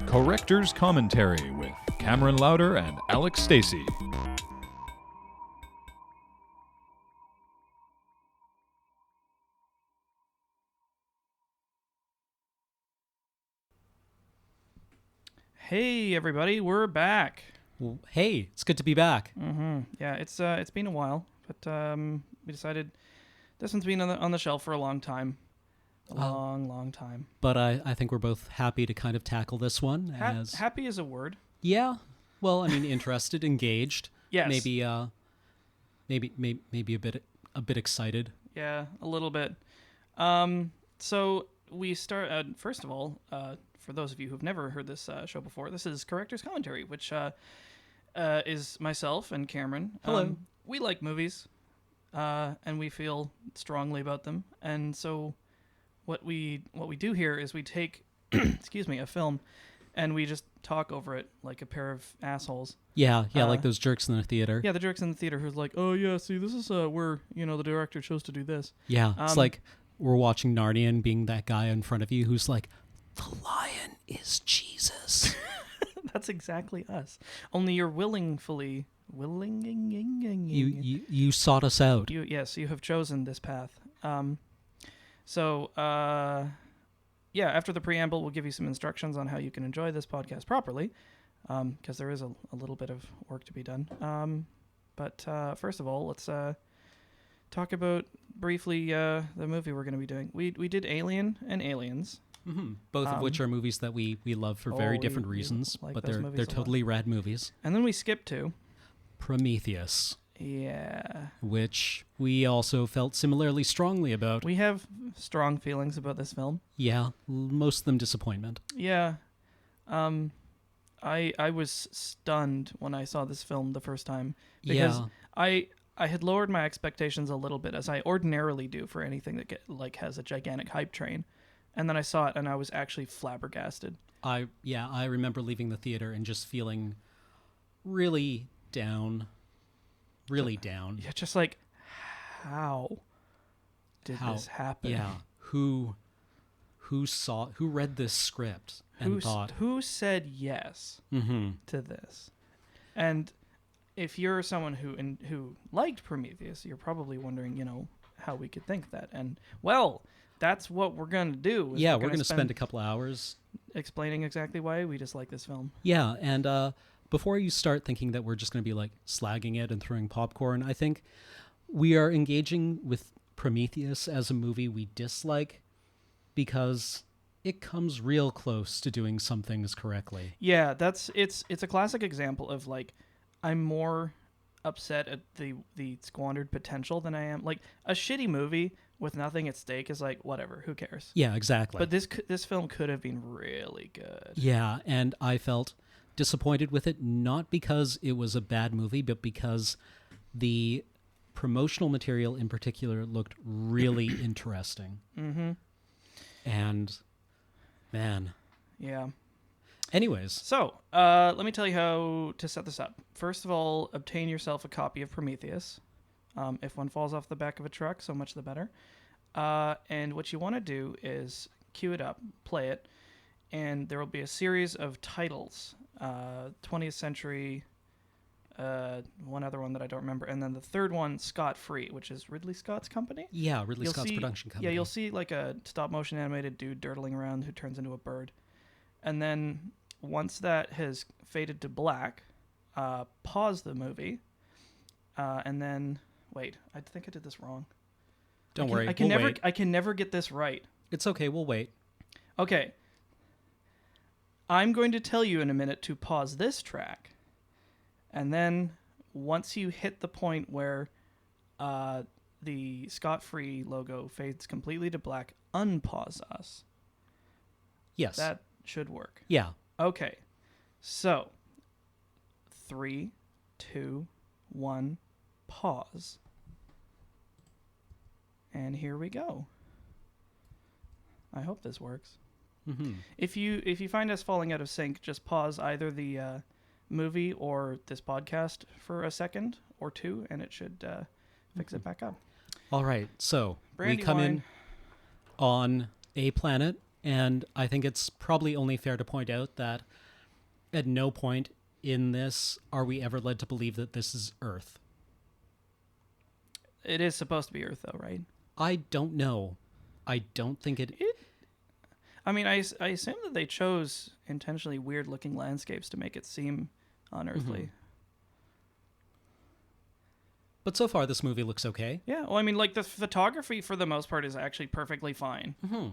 Corrector's Commentary with Cameron Lauder and Alex Stacey. Hey everybody, we're back. Well, hey, it's good to be back. Yeah, it's been a while, but we decided this one's been on the shelf for a long time, long time. But I think we're both happy to kind of tackle this one. Happy is a word. Yeah. Well, I mean, interested, engaged. Yes. Maybe a bit excited. Yeah, a little bit. So we start. First of all, for those of you who've never heard this show before, this is Corrector's Commentary, which is myself and Cameron. Hello. We like movies, and we feel strongly about them. And so what we do here is we take, a film, and we just talk over it like a pair of assholes. Yeah, like those jerks in the theater. Yeah, the jerks in the theater who's like, oh yeah, see, this is where, the director chose to do this. Yeah, it's like we're watching Narnia and being that guy in front of you who's like, the lion is Jesus. That's exactly us. Only you're willing. You sought us out. Yes, you have chosen this path. After the preamble, we'll give you some instructions on how you can enjoy this podcast properly, because there is a little bit of work to be done. But first of all, let's talk about briefly the movie we're going to be doing. We did Alien and Aliens. Mm-hmm. Both of which are movies that we love for very different reasons, like but they're totally rad movies. And then we skipped to Prometheus. Yeah. Which we also felt similarly strongly about. We have strong feelings about this film. Yeah, most of them disappointment. Yeah. I was stunned when I saw this film the first time, because I had lowered my expectations a little bit, as I ordinarily do for anything that has a gigantic hype train. And then I saw it, and I was actually flabbergasted. I remember leaving the theater and just feeling really down. Really down. Yeah, just like, how did this happen? Yeah, who read this script and thought, who said yes to this? And if you're someone who liked Prometheus, you're probably wondering, how we could think that. And well, that's what we're going to do. Yeah, we're going to spend a couple hours explaining exactly why we dislike this film. Yeah, and before you start thinking that we're just going to be like slagging it and throwing popcorn, I think we are engaging with Prometheus as a movie we dislike because it comes real close to doing some things correctly. Yeah, it's a classic example of like, I'm more upset at the squandered potential than I am. Like, a shitty movie with nothing at stake is like, whatever, who cares? Yeah, exactly. But this film could have been really good. Yeah, and I felt disappointed with it, not because it was a bad movie, but because the promotional material in particular looked really interesting. Mm-hmm. And, man. Yeah. Anyways. So, let me tell you how to set this up. First of all, obtain yourself a copy of Prometheus. If one falls off the back of a truck, so much the better. And what you want to do is cue it up, play it, and there will be a series of titles. 20th Century, one other one that I don't remember, and then the third one, Scott Free, which is Ridley Scott's company. Yeah, Ridley Scott's production company. Yeah, you'll see like a stop-motion animated dude dirtling around who turns into a bird. And then once that has faded to black, pause the movie, and then... Wait, I think I did this wrong. Don't worry, I can never get this right. It's okay, we'll wait. Okay. I'm going to tell you in a minute to pause this track, and then once you hit the point where the Scott Free logo fades completely to black, unpause us. Yes. That should work. Yeah. Okay. So, 3, 2, 1, pause. And here we go. I hope this works. Mm-hmm. If you find us falling out of sync, just pause either the movie or this podcast for a second or two, and it should fix it back up. All right, so Brandy we come wine. in on a planet And I think it's probably only fair to point out that at no point in this are we ever led to believe that this is Earth. It is supposed to be Earth, though, right? I don't know. I don't think I mean, I assume that they chose intentionally weird-looking landscapes to make it seem unearthly. Mm-hmm. But so far, this movie looks okay. Yeah, well, I mean, like, the photography, for the most part, is actually perfectly fine. Mm-hmm.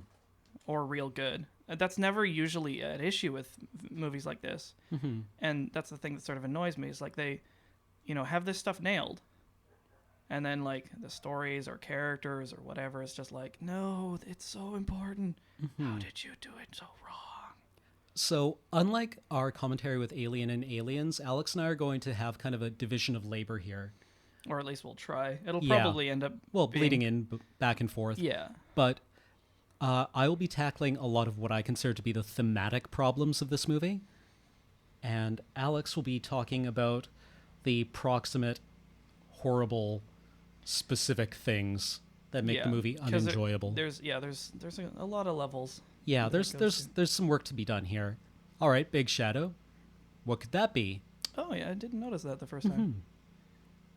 Or real good. That's never usually an issue with movies like this. Mm-hmm. And that's the thing that sort of annoys me, is, like, they, have this stuff nailed. And then, like, the stories or characters or whatever, it's just like, no, it's so important. Mm-hmm. How did you do it so wrong? So, unlike our commentary with Alien and Aliens, Alex and I are going to have kind of a division of labor here. Or at least we'll try. It'll Yeah. probably end up Bleeding in back and forth. Yeah. But I will be tackling a lot of what I consider to be the thematic problems of this movie. And Alex will be talking about the proximate, horrible, specific things that make the movie 'cause unenjoyable. There's a lot of levels. Yeah, that there's some work to be done here. All right, Big Shadow. What could that be? Oh, yeah, I didn't notice that the first time.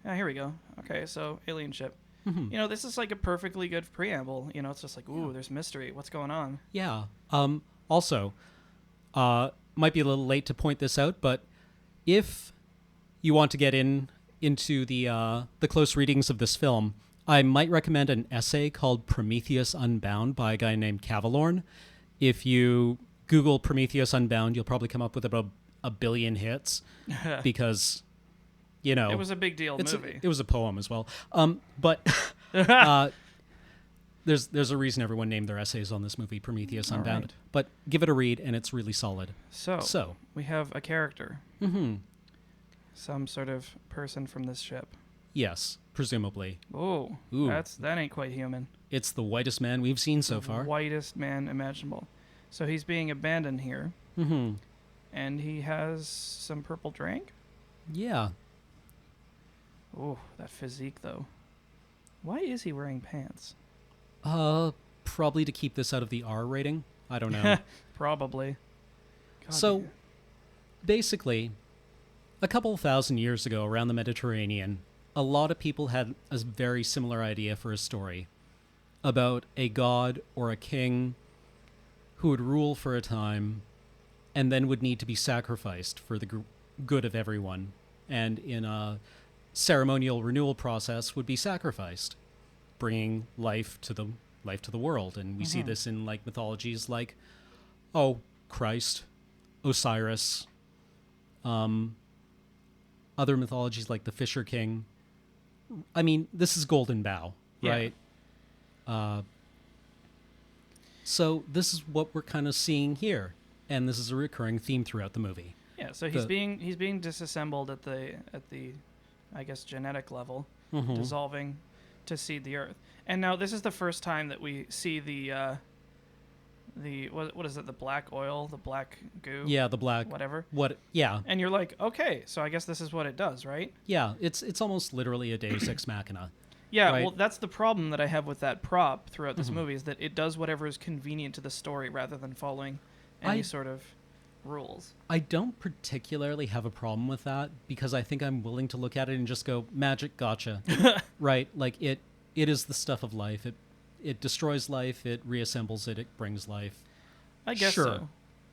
Yeah, here we go. Okay, so alien ship. Mm-hmm. This is like a perfectly good preamble. It's just like, ooh, there's mystery. What's going on? Yeah. Also, might be a little late to point this out, but if you want to get into the close readings of this film, I might recommend an essay called Prometheus Unbound by a guy named Cavalorn. If you Google Prometheus Unbound, you'll probably come up with about a billion hits because, it was a big deal movie. It was a poem as well. But there's a reason everyone named their essays on this movie Prometheus Unbound. Right. But give it a read, and it's really solid. So we have a character. Mm-hmm. Some sort of person from this ship. Yes, presumably. Oh, Ooh. that ain't quite human. It's the whitest man we've seen so far. Whitest man imaginable. So he's being abandoned here. Mm-hmm. And he has some purple drink. Yeah. Oh, that physique, though. Why is he wearing pants? Probably to keep this out of the R rating. I don't know. Probably. God, So, yeah. basically, a couple thousand years ago around the Mediterranean, a lot of people had a very similar idea for a story about a god or a king who would rule for a time and then would need to be sacrificed for the good of everyone, and in a ceremonial renewal process would be sacrificed, bringing life to the world. And we see this in like mythologies like Christ, Osiris, other mythologies like the Fisher King. I mean, this is Golden Bough, right? So this is what we're kind of seeing here, and this is a recurring theme throughout the movie. Yeah, so he's being disassembled at the I guess genetic level, dissolving to seed the earth. And now this is the first time that we see the what is it, the black oil, the black goo? Yeah, the black whatever. Yeah. And you're like, okay, so I guess this is what it does, right? Yeah, it's almost literally a Deus Ex Machina. Yeah, right? well, that's the problem that I have with that prop throughout this movie, is that it does whatever is convenient to the story rather than following any sort of rules. I don't particularly have a problem with that because I think I'm willing to look at it and just go, magic, gotcha. Right? Like it is the stuff of life. It destroys life, it reassembles it, it brings life. I guess sure. so.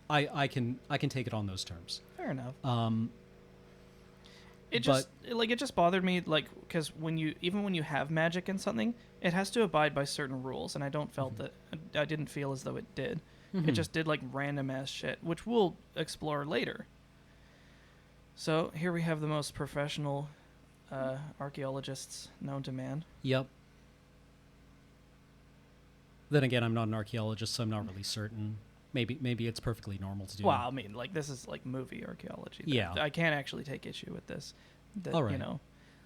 I can take it on those terms. Fair enough. It just bothered me, like, because when you have magic in something, it has to abide by certain rules, and I didn't feel as though it did. It just did like random ass shit, which we'll explore later. So here we have the most professional archaeologists known to man. Yep. Then again, I'm not an archaeologist, so I'm not really certain. Maybe it's perfectly normal to do. Well, I mean, like, this is like movie archaeology. Yeah. I can't actually take issue with this. All right.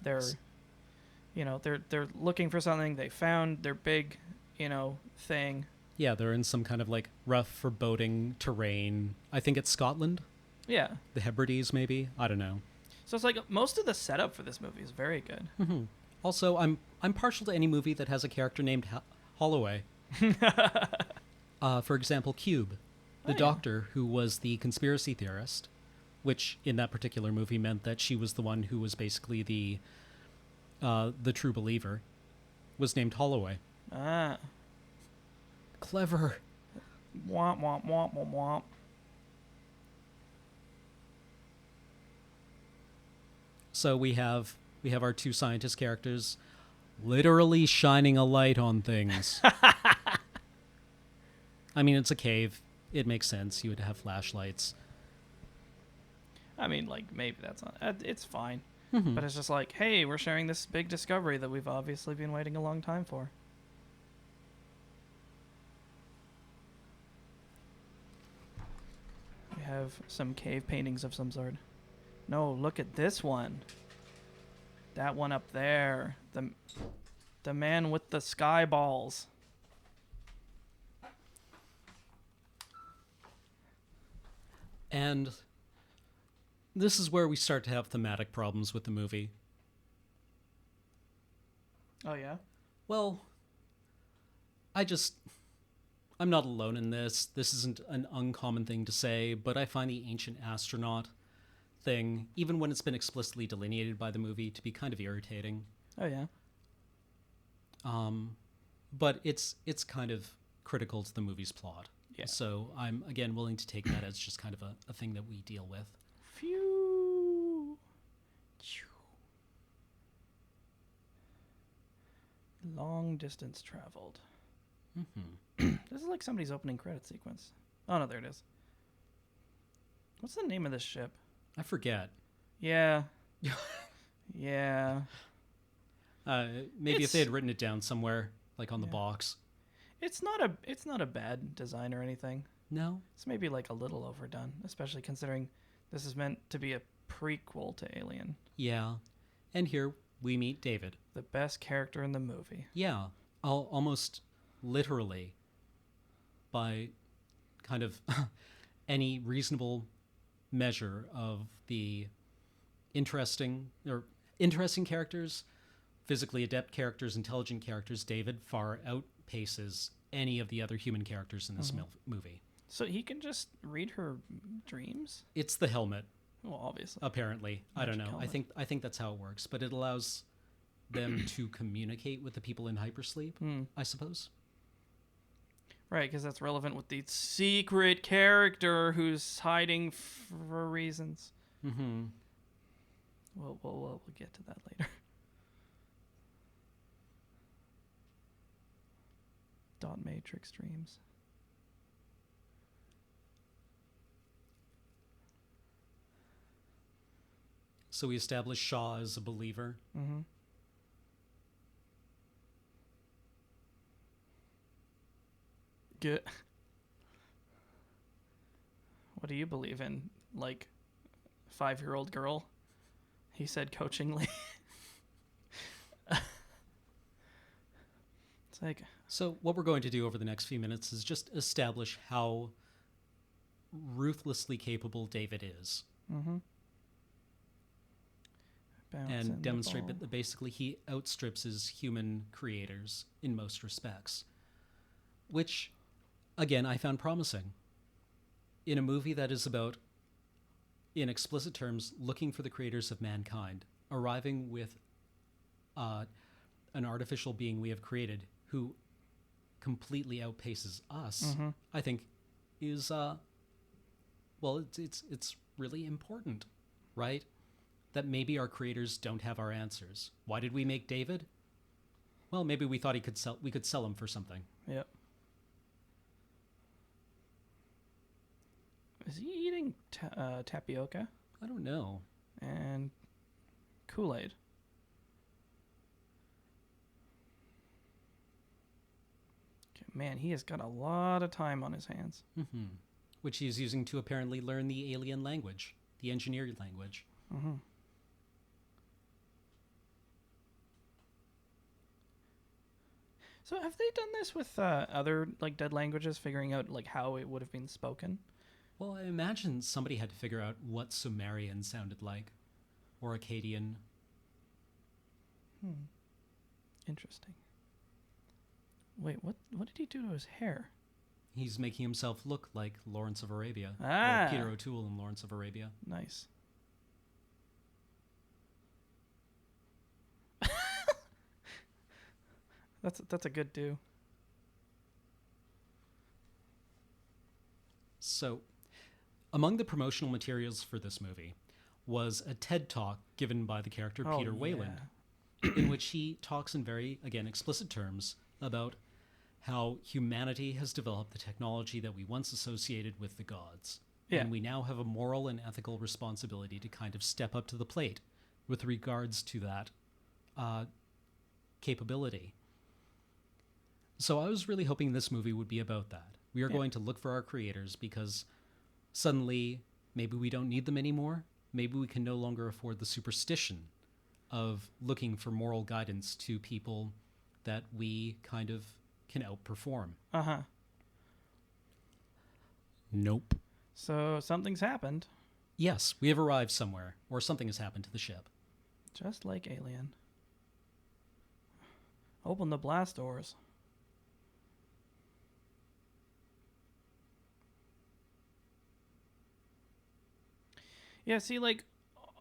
They're looking for something. They found their big, thing. Yeah, they're in some kind of like rough, foreboding terrain. I think it's Scotland. Yeah. The Hebrides, maybe. I don't know. So it's like most of the setup for this movie is very good. Also, I'm partial to any movie that has a character named Holloway. For example, Cube, the yeah. doctor who was the conspiracy theorist, which in that particular movie meant that she was the one who was basically the true believer, was named Holloway. Ah. Clever. Womp, womp, womp, womp, womp. So we have our two scientist characters literally shining a light on things. I mean, it's a cave. It makes sense. You would have flashlights. I mean, like, maybe that's not... it's fine. But it's just like, hey, we're sharing this big discovery that we've obviously been waiting a long time for. We have some cave paintings of some sort. No, look at this one. That one up there. The man with the sky balls. And this is where we start to have thematic problems with the movie. Oh, yeah? Well, I'm not alone in this. This isn't an uncommon thing to say, but I find the ancient astronaut thing, even when it's been explicitly delineated by the movie, to be kind of irritating. Oh, yeah. But it's kind of critical to the movie's plot. Yeah. So I'm, again, willing to take that as just kind of a thing that we deal with. Phew. Long distance traveled. This is like somebody's opening credit sequence. Oh, no, there it is. What's the name of this ship? I forget. Yeah. Yeah. Maybe if they had written it down somewhere, like on the box. It's not a bad design or anything. No? It's maybe like a little overdone, especially considering this is meant to be a prequel to Alien. Yeah. And here we meet David. The best character in the movie. Yeah. Almost literally by kind of any reasonable measure of the interesting characters, physically adept characters, intelligent characters, David far outpaces any of the other human characters in this movie. So he can just read her dreams? It's the helmet, Well, obviously. apparently. I don't know. Helmet. I think that's how it works, but it allows them to communicate with the people in hypersleep, I suppose. Right, because that's relevant with the secret character who's hiding for reasons. Mm-hmm. We'll get to that later. Dot matrix dreams. So we establish Shaw as a believer. Mm-hmm. Good. What do you believe in? Like, 5-year-old girl? He said coachingly. It's like... So what we're going to do over the next few minutes is just establish how ruthlessly capable David is. Mm-hmm. And demonstrate that basically he outstrips his human creators in most respects. Which, again, I found promising. In a movie that is about, in explicit terms, looking for the creators of mankind, arriving with an artificial being we have created who completely outpaces us, I think is, well, it's really important, right? That maybe our creators don't have our answers. Why did we make David? Well, maybe we thought we could sell him for something. Yep. Is he eating tapioca? I don't know. And Kool-Aid. Okay, man, he has got a lot of time on his hands. Mm-hmm. Which he's using to apparently learn the alien language, the engineered language. Mm-hmm. So have they done this with other like dead languages, figuring out like how it would have been spoken? Well, I imagine somebody had to figure out what Sumerian sounded like, or Akkadian. Interesting. Wait, what did he do to his hair? He's making himself look like Lawrence of Arabia. Ah. Or Peter O'Toole in Lawrence of Arabia. Nice. That's a good do. So, among the promotional materials for this movie was a TED Talk given by the character Peter Wayland, in which he talks in very, again, explicit terms about how humanity has developed the technology that we once associated with the gods. Yeah. And we now have a moral and ethical responsibility to kind of step up to the plate with regards to that capability. So I was really hoping this movie would be about that. We are going to look for our creators because suddenly maybe we don't need them anymore. Maybe we can no longer afford the superstition of looking for moral guidance to people that we kind of can outperform. Uh-huh. Nope. So something's happened. Yes, we have arrived somewhere, or something has happened to the ship. Just like Alien. Open the blast doors. Yeah, see, like,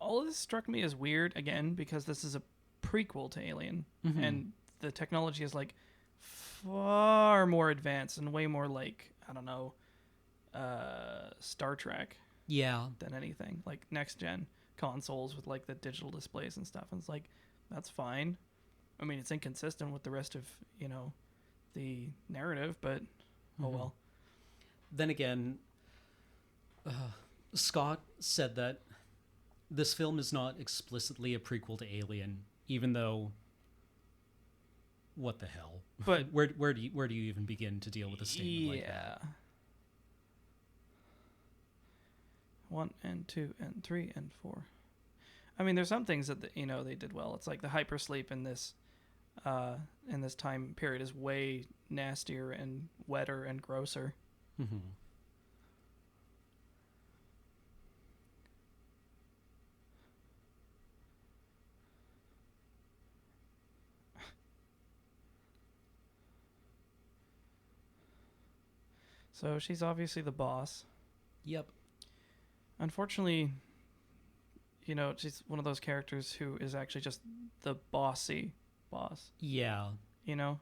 all of this struck me as weird, again, because this is a prequel to Alien, and the technology is, like, far more advanced and way more, like, I don't know, Star Trek Yeah. than anything. Like, next-gen consoles with, like, the digital displays and stuff, and it's like, that's fine. I mean, it's inconsistent with the rest of, you know, the narrative, but oh well. Then again, Scott said that this film is not explicitly a prequel to Alien, even though, what the hell? But where do you even begin to deal with a statement like that? 1 and 2 and 3 and 4. I mean, there's some things that you know they did well. It's like the hypersleep in this time period is way nastier and wetter and grosser. Mm-hmm. So she's obviously the boss. Yep. Unfortunately, you know, she's one of those characters who is actually just the bossy boss. Yeah. You know,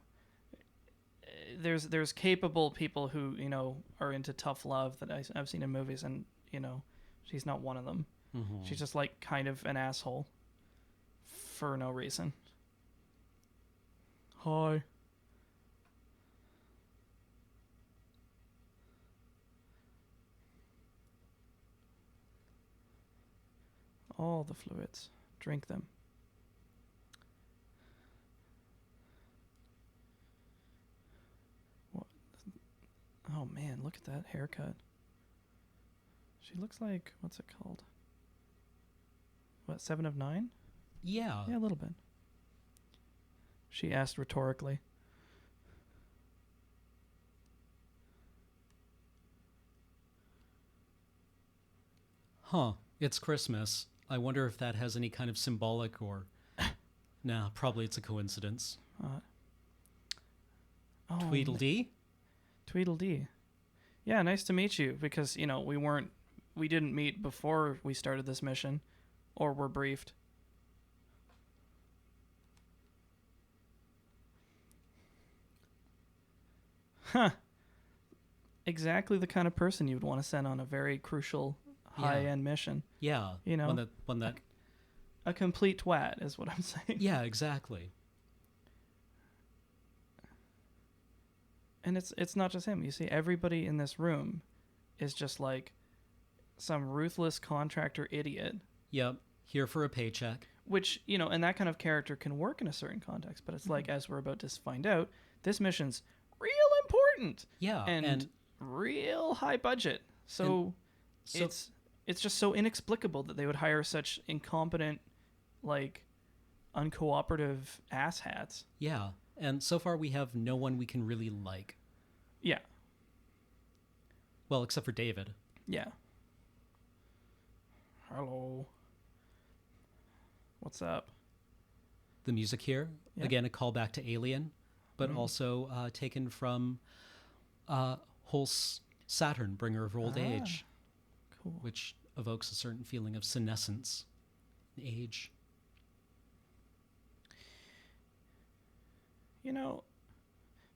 there's capable people who, you know, are into tough love that I've seen in movies, and you know, she's not one of them. Mm-hmm. She's just like kind of an asshole for no reason. Hi. All the fluids. Drink them. What? Oh man, look at that haircut. She looks like, what's it called? What, 7 of 9? Yeah. Yeah, a little bit. She asked rhetorically. Huh. It's Christmas. I wonder if that has any kind of symbolic or... Nah, probably it's a coincidence. Tweedledee? Tweedledee. Yeah, nice to meet you, because, you know, we didn't meet before we started this mission, or were briefed. Huh. Exactly the kind of person you would want to send on a very crucial high-end mission. Yeah. You know, one that a complete twat is what I'm saying. Yeah, exactly. And it's not just him. You see, everybody in this room is just like some ruthless contractor idiot. Yep. Here for a paycheck. Which, you know, and that kind of character can work in a certain context. But it's like, as we're about to find out, this mission's real important. Yeah. And real high budget. So it's just so inexplicable that they would hire such incompetent, like, uncooperative asshats. Yeah. And so far we have no one we can really like. Yeah. Well, except for David. Yeah. Hello. What's up? The music here, again, a callback to Alien, but also taken from whole Saturn, bringer of old age, Cool. which evokes a certain feeling of senescence, age. You know,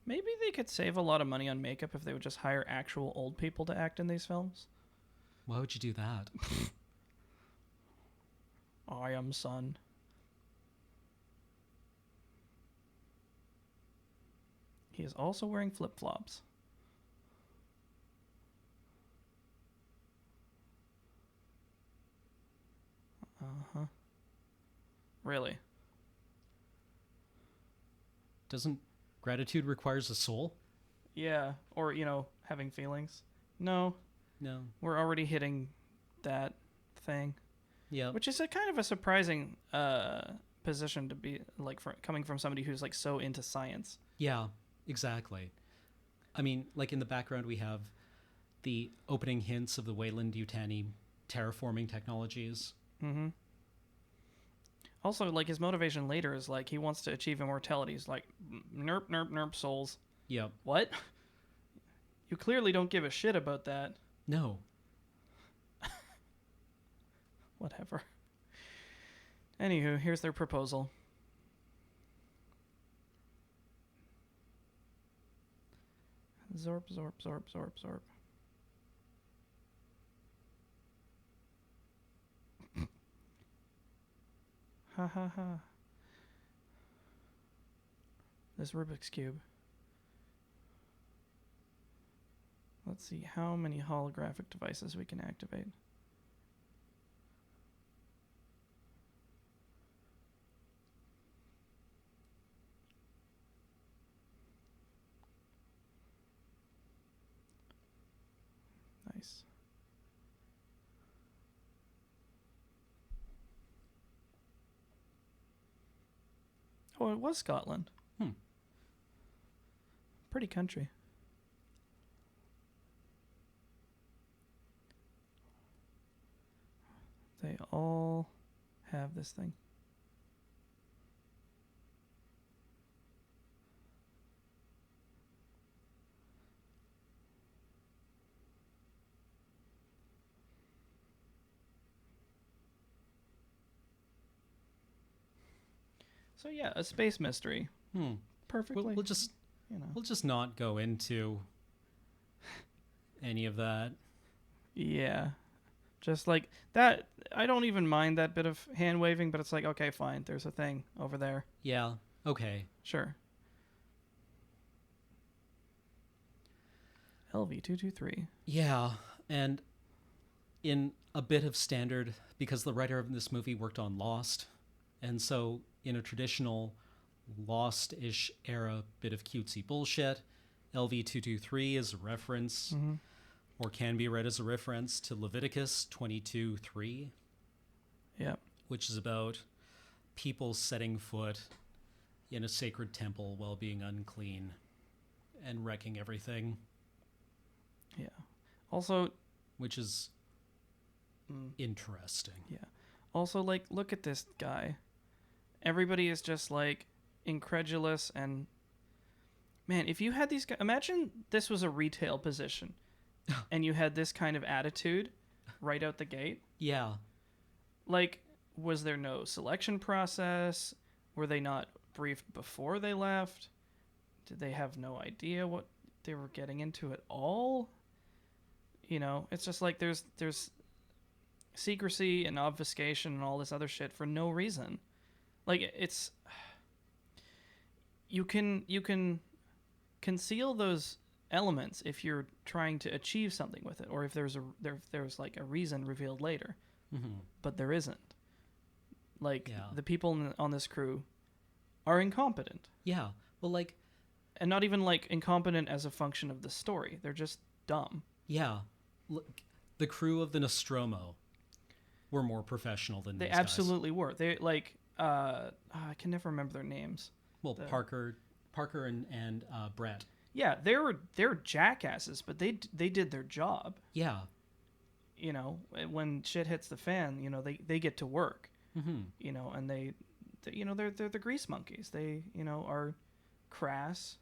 maybe they could save a lot of money on makeup if they would just hire actual old people to act in these films. Why would you do that? I am son. He is also wearing flip-flops. Uh-huh. Really? Doesn't gratitude requires a soul? Yeah. Or, having feelings. No, No. we're already hitting that thing. Yeah. Which is a kind of a surprising position to be, like, coming from somebody who's, like, so into science. Yeah, exactly. I mean, like in the background, we have the opening hints of the Weyland-Yutani terraforming technologies. Mm-hmm. Also, like, his motivation later is, like, he wants to achieve immortality. He's like, nerp, nerp, nerp, souls. Yep. What? You clearly don't give a shit about that. No. Whatever. Anywho, here's their proposal. Zorp, zorp, zorp, zorp, zorp. Ha ha ha. This Rubik's Cube. Let's see how many holographic devices we can activate. Nice. Oh, it was Scotland. Pretty country. They all have this thing. So yeah, a space mystery. Perfectly. We'll just you know. we'll just not go into any of that. Yeah. Just like that, I don't even mind that bit of hand waving, but it's like, okay, fine, there's a thing over there. Yeah. Okay. Sure. LV-223. Yeah, and in a bit of standard, because the writer of this movie worked on Lost, and so in a traditional Lost-ish era bit of cutesy bullshit, LV-223 is a reference, or can be read as a reference to Leviticus 22:3. Yeah. Which is about people setting foot in a sacred temple while being unclean and wrecking everything. Yeah. Also, which is interesting. Yeah. Also, like, look at this guy. Everybody is just, like, incredulous and... Man, if you had these guys... Imagine this was a retail position and you had this kind of attitude right out the gate. Yeah. Like, was there no selection process? Were they not briefed before they left? Did they have no idea what they were getting into at all? You know, it's just like there's secrecy and obfuscation and all this other shit for no reason. Like, it's... You can conceal those elements if you're trying to achieve something with it, or if there's like a reason revealed later. But there isn't. Like, the people on this crew are incompetent. Yeah. Well, like... And not even, like, incompetent as a function of the story. They're just dumb. Yeah. Look, the crew of the Nostromo were more professional than they these absolutely guys. were. They, like... I can never remember their names. Well, Parker and Brett. Yeah, they're jackasses, but they did their job. Yeah. You know, when shit hits the fan, you know, they get to work. You know, and they're the grease monkeys. They, you know, are crass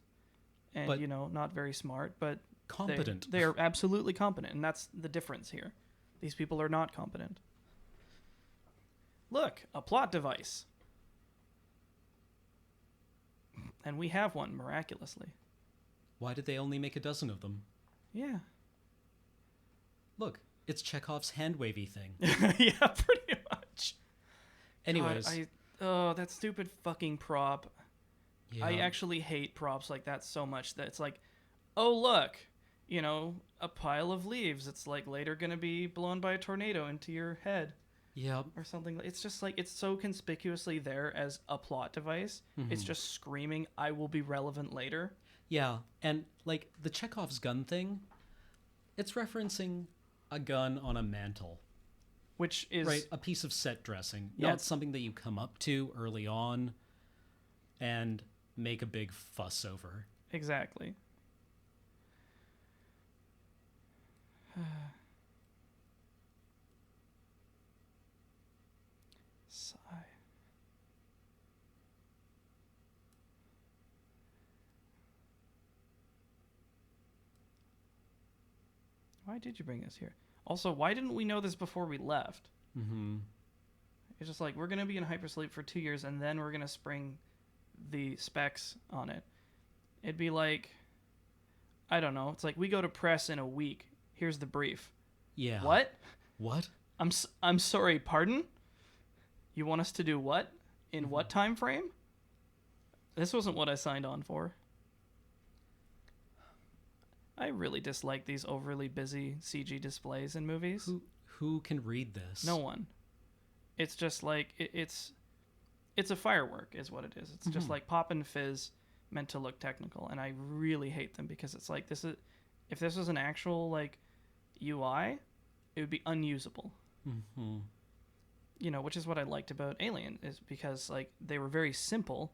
and, you know, not very smart, but competent. They are absolutely competent, and that's the difference here. These people are not competent. Look, a plot device. And we have one, miraculously. Why did they only make a dozen of them? Yeah. Look, it's Chekhov's hand-wavy thing. Yeah, pretty much. Anyways. God, that stupid fucking prop. Yeah. I actually hate props like that so much that it's like, oh, look, a pile of leaves. It's like later going to be blown by a tornado into your head. Yeah. Or something. It's just like, it's so conspicuously there as a plot device. Mm-hmm. It's just screaming, I will be relevant later. Yeah, and like the Chekhov's gun thing, it's referencing a gun on a mantle. Which is... Right, a piece of set dressing. Yeah. Not something that you come up to early on and make a big fuss over. Exactly. Sigh. Why did you bring us here? Also, why didn't we know this before we left? Mm-hmm. It's just like, we're going to be in hypersleep for 2 years, and then we're going to spring the specs on it. It'd be like, I don't know. It's like, we go to press in a week. Here's the brief. Yeah. What? What? I'm sorry, pardon? You want us to do what? In what time frame? This wasn't what I signed on for. I really dislike these overly busy CG displays in movies. Who can read this? No one. It's just like it's a firework is what it is. It's just like pop and fizz meant to look technical, and I really hate them because it's like if this was an actual like UI, it would be unusable. Mm-hmm. Which is what I liked about Alien, is because like they were very simple,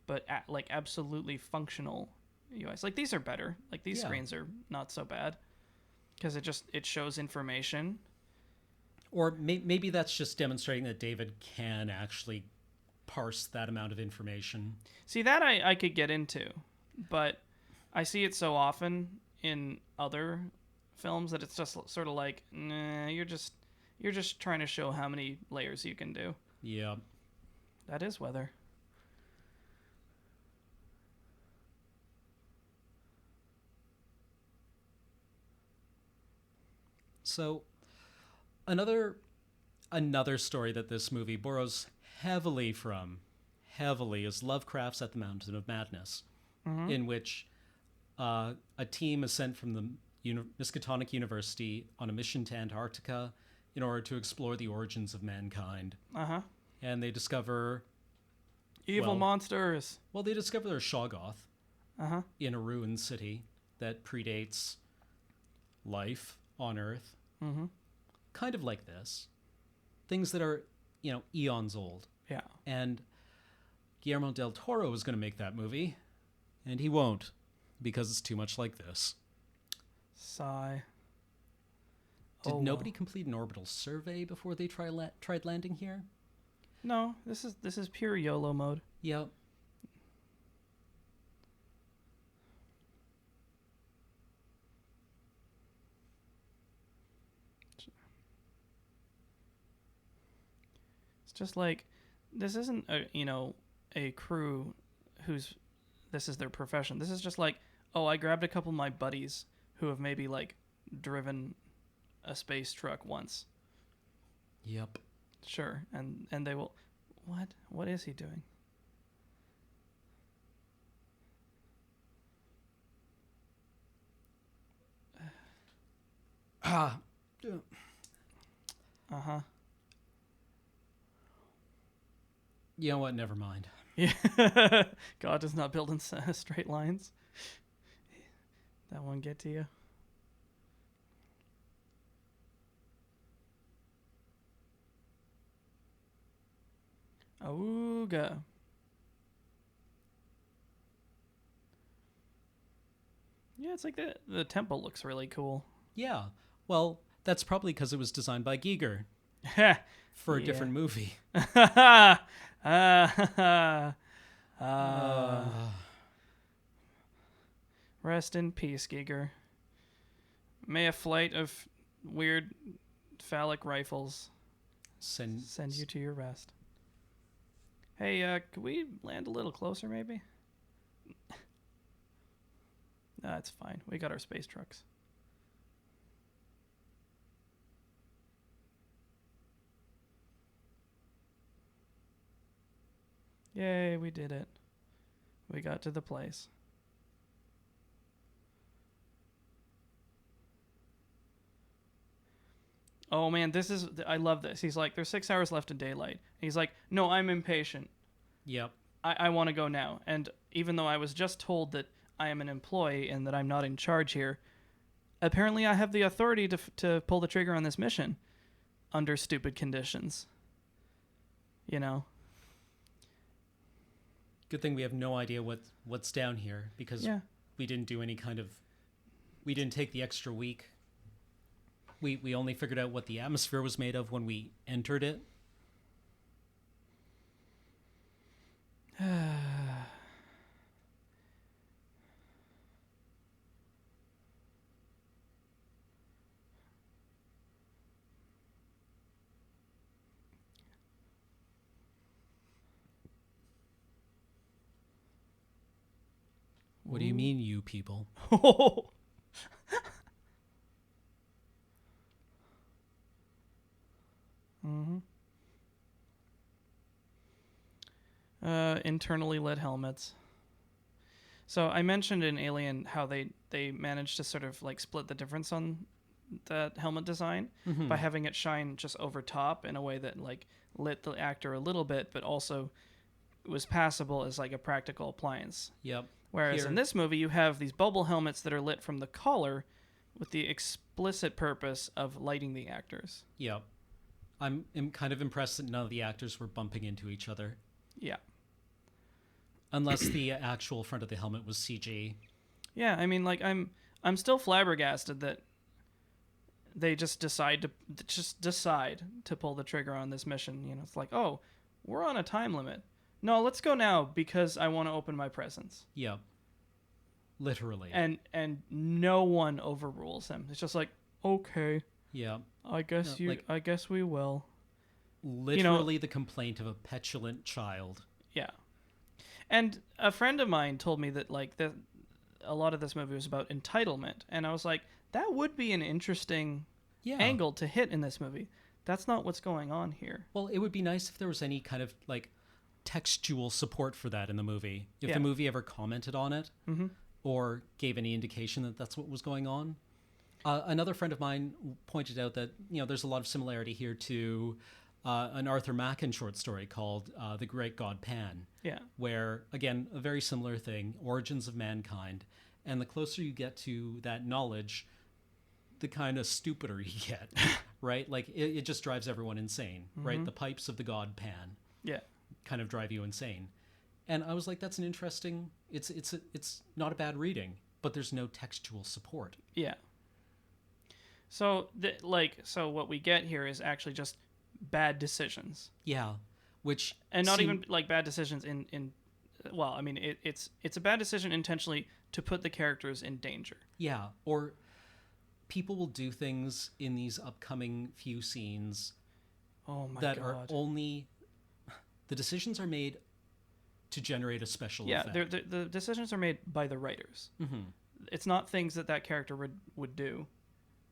but like absolutely functional UIs. Like these are better. Like these screens are not so bad because it shows information. Or maybe that's just demonstrating that David can actually parse that amount of information. See, that I could get into, but I see it so often in other films that it's just sort of like, nah, you're just trying to show how many layers you can do. Yeah. That is weather. So another story that this movie borrows heavily from is Lovecraft's At the Mountain of Madness, in which a team is sent from the Miskatonic University on a mission to Antarctica in order to explore the origins of mankind. Uh-huh. And they discover... Evil monsters. Well, they discover there's Shoggoth Uh-huh. in a ruined city that predates life on Earth. Mm-hmm. Kind of like this. Things that are, eons old. Yeah. And Guillermo del Toro was going to make that movie, and he won't, because it's too much like this. Sigh. Did nobody complete an orbital survey before they tried landing here? No, this is pure YOLO mode. Yep. It's just like, this isn't a crew this is their profession. This is just like, oh, I grabbed a couple of my buddies who have maybe like driven a space truck once. Yep. Sure, and they will. What is he doing? Uh-huh. You know what? Never mind. Yeah. God does not build in straight lines. That one get to you? Ooga. Yeah, it's like the temple looks really cool. Yeah. Well, that's probably because it was designed by Giger for a different movie. Rest in peace, Giger. May a flight of weird phallic rifles Send you to your rest. Hey, could we land a little closer, maybe? That's fine. We got our space trucks. Yay, we did it. We got to the place. Oh man, I love this. He's like, there's 6 hours left in daylight. He's like, no, I'm impatient. Yep. I want to go now. And even though I was just told that I am an employee and that I'm not in charge here, apparently I have the authority to pull the trigger on this mission under stupid conditions. You know? Good thing we have no idea what's down here, because we didn't do any kind of... We didn't take the extra week. We only figured out what the atmosphere was made of when we entered it. What do you mean, you people? Mm-hmm. Internally lit helmets. So I mentioned in Alien how they managed to sort of like split the difference on that helmet design by having it shine just over top in a way that like lit the actor a little bit, but also was passable as like a practical appliance. Yep. Whereas in this movie, you have these bubble helmets that are lit from the collar with the explicit purpose of lighting the actors. Yep. I'm kind of impressed that none of the actors were bumping into each other. Yeah. Unless the actual front of the helmet was CG. Yeah, I mean, like, I'm still flabbergasted that they just decide to pull the trigger on this mission. You know, it's like, oh, we're on a time limit. No, let's go now because I want to open my presents. Yep. Literally. And no one overrules him. It's just like, okay. Yeah. I guess I guess we will. Literally the complaint of a petulant child. Yeah. And a friend of mine told me that like a lot of this movie was about entitlement, and I was like, that would be an interesting angle to hit in this movie. That's not what's going on here. Well, it would be nice if there was any kind of like textual support for that in the movie. If the movie ever commented on it or gave any indication that that's what was going on. Another friend of mine pointed out that, you know, there's a lot of similarity here to an Arthur Machen short story called The Great God Pan. Yeah. Where, again, a very similar thing, origins of mankind. And the closer you get to that knowledge, the kind of stupider you get, right? Like, it just drives everyone insane, right? The pipes of the God Pan kind of drive you insane. And I was like, that's an interesting... It's not a bad reading, but there's no textual support. Yeah. So, what we get here is actually just bad decisions. Yeah, which... And not even, like, bad decisions in well, I mean, it's a bad decision intentionally to put the characters in danger. Yeah, or people will do things in these upcoming few scenes that are only... The decisions are made to generate a special effect. Yeah, the decisions are made by the writers. Mm-hmm. It's not things that character would do,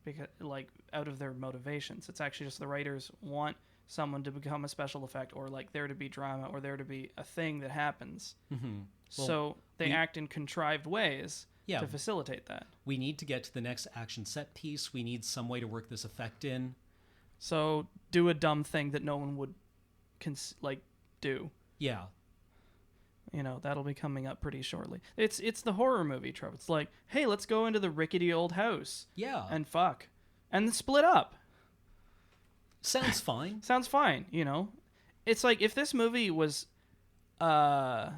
because like out of their motivations. It's actually just the writers want someone to become a special effect, or like there to be drama, or there to be a thing that happens. Mm-hmm. Well, so they act in contrived ways to facilitate that. We need to get to the next action set piece. We need some way to work this effect in. So do a dumb thing that no one would do. Yeah. You know, that'll be coming up pretty shortly. It's the horror movie trope. It's like, hey, let's go into the rickety old house. Yeah. And fuck. And then split up. Sounds fine. Sounds fine, you know. It's like if this movie was like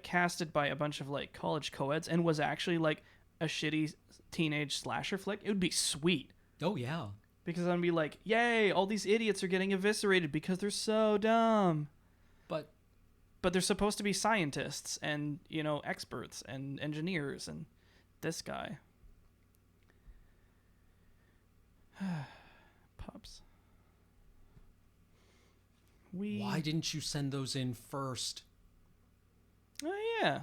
casted by a bunch of like college co-eds and was actually like a shitty teenage slasher flick, it would be sweet. Oh yeah. Because I'd be like, yay, all these idiots are getting eviscerated because they're so dumb. But they're supposed to be scientists and, you know, experts and engineers, and this guy. Pups. Why didn't you send those in first? Oh, yeah.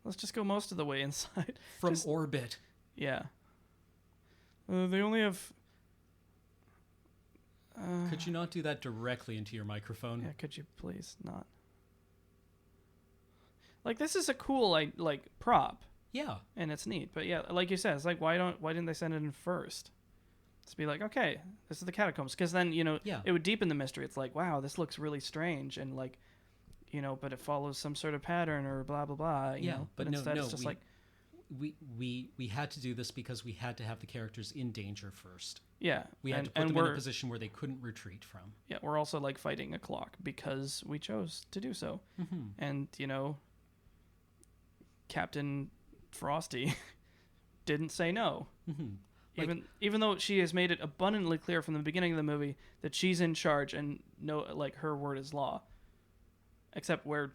Let's just go most of the way inside. From orbit. Yeah. They only have... Could you not do that directly into your microphone? Yeah, could you please not? Like, this is a cool, like prop. Yeah. And it's neat. But yeah, like you said, it's like, why didn't they send it in first? To be like, okay, this is the catacombs. Because then, it would deepen the mystery. It's like, wow, this looks really strange. And like, but it follows some sort of pattern or blah, blah, blah. You know? But instead it's just like... We had to do this because we had to have the characters in danger first. Yeah. We had to put them in a position where they couldn't retreat from. Yeah, we're also like fighting a clock because we chose to do so. Mm-hmm. And, Captain Frosty didn't say no. Mm-hmm. Even though she has made it abundantly clear from the beginning of the movie that she's in charge and her word is law. Except where,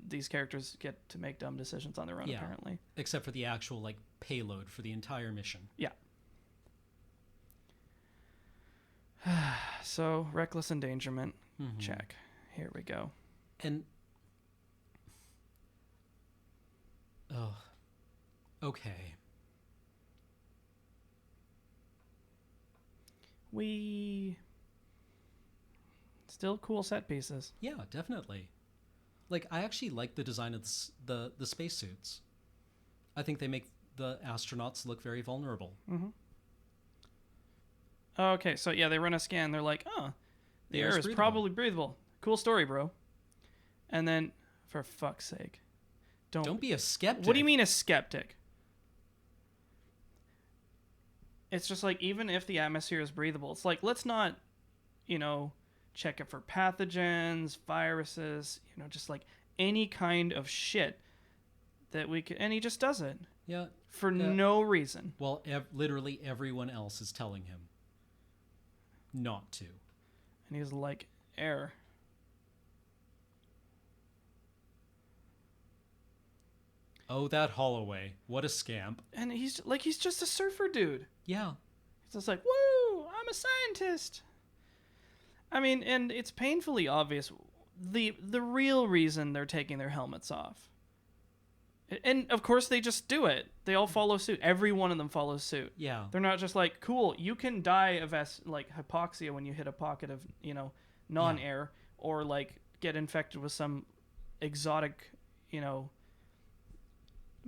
these characters get to make dumb decisions on their own, apparently. Except for the actual, payload for the entire mission. Yeah. So, reckless endangerment. Mm-hmm. Check. Here we go. And... Oh. Okay. Still cool set pieces. Yeah, definitely. I actually like the design of the spacesuits. I think they make the astronauts look very vulnerable. Mm-hmm. Okay, so yeah, they run a scan. They're like, oh, the air is probably breathable. Cool story, bro. And then, for fuck's sake. Don't be a skeptic. What do you mean a skeptic? It's just like, even if the atmosphere is breathable, it's like, let's not, check it for pathogens, viruses, just like any kind of shit that we could. And he just does it. Yeah. For no reason. Well, literally everyone else is telling him not to. And he's like, air. Oh, that Holloway. What a scamp. And he's just a surfer dude. Yeah. He's just like, woo, I'm a scientist. I mean, and it's painfully obvious the real reason they're taking their helmets off. And of course they just do it. They all follow suit. Every one of them follows suit. Yeah. They're not just like, cool, you can die of hypoxia when you hit a pocket of, non-air or get infected with some exotic,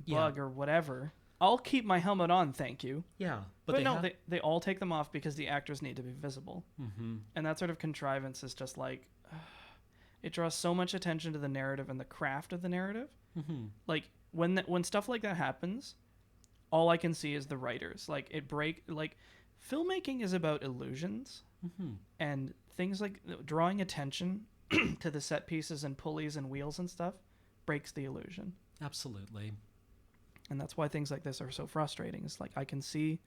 bug or whatever. I'll keep my helmet on, thank you. Yeah. But no, they all take them off because the actors need to be visible. Mm-hmm. And that sort of contrivance is just like, it draws so much attention to the narrative and the craft of the narrative. Mm-hmm. When stuff like that happens, all I can see is the writers. Filmmaking is about illusions and things like drawing attention to the set pieces and pulleys and wheels and stuff breaks the illusion. Absolutely. And that's why things like this are so frustrating. It's like, I can see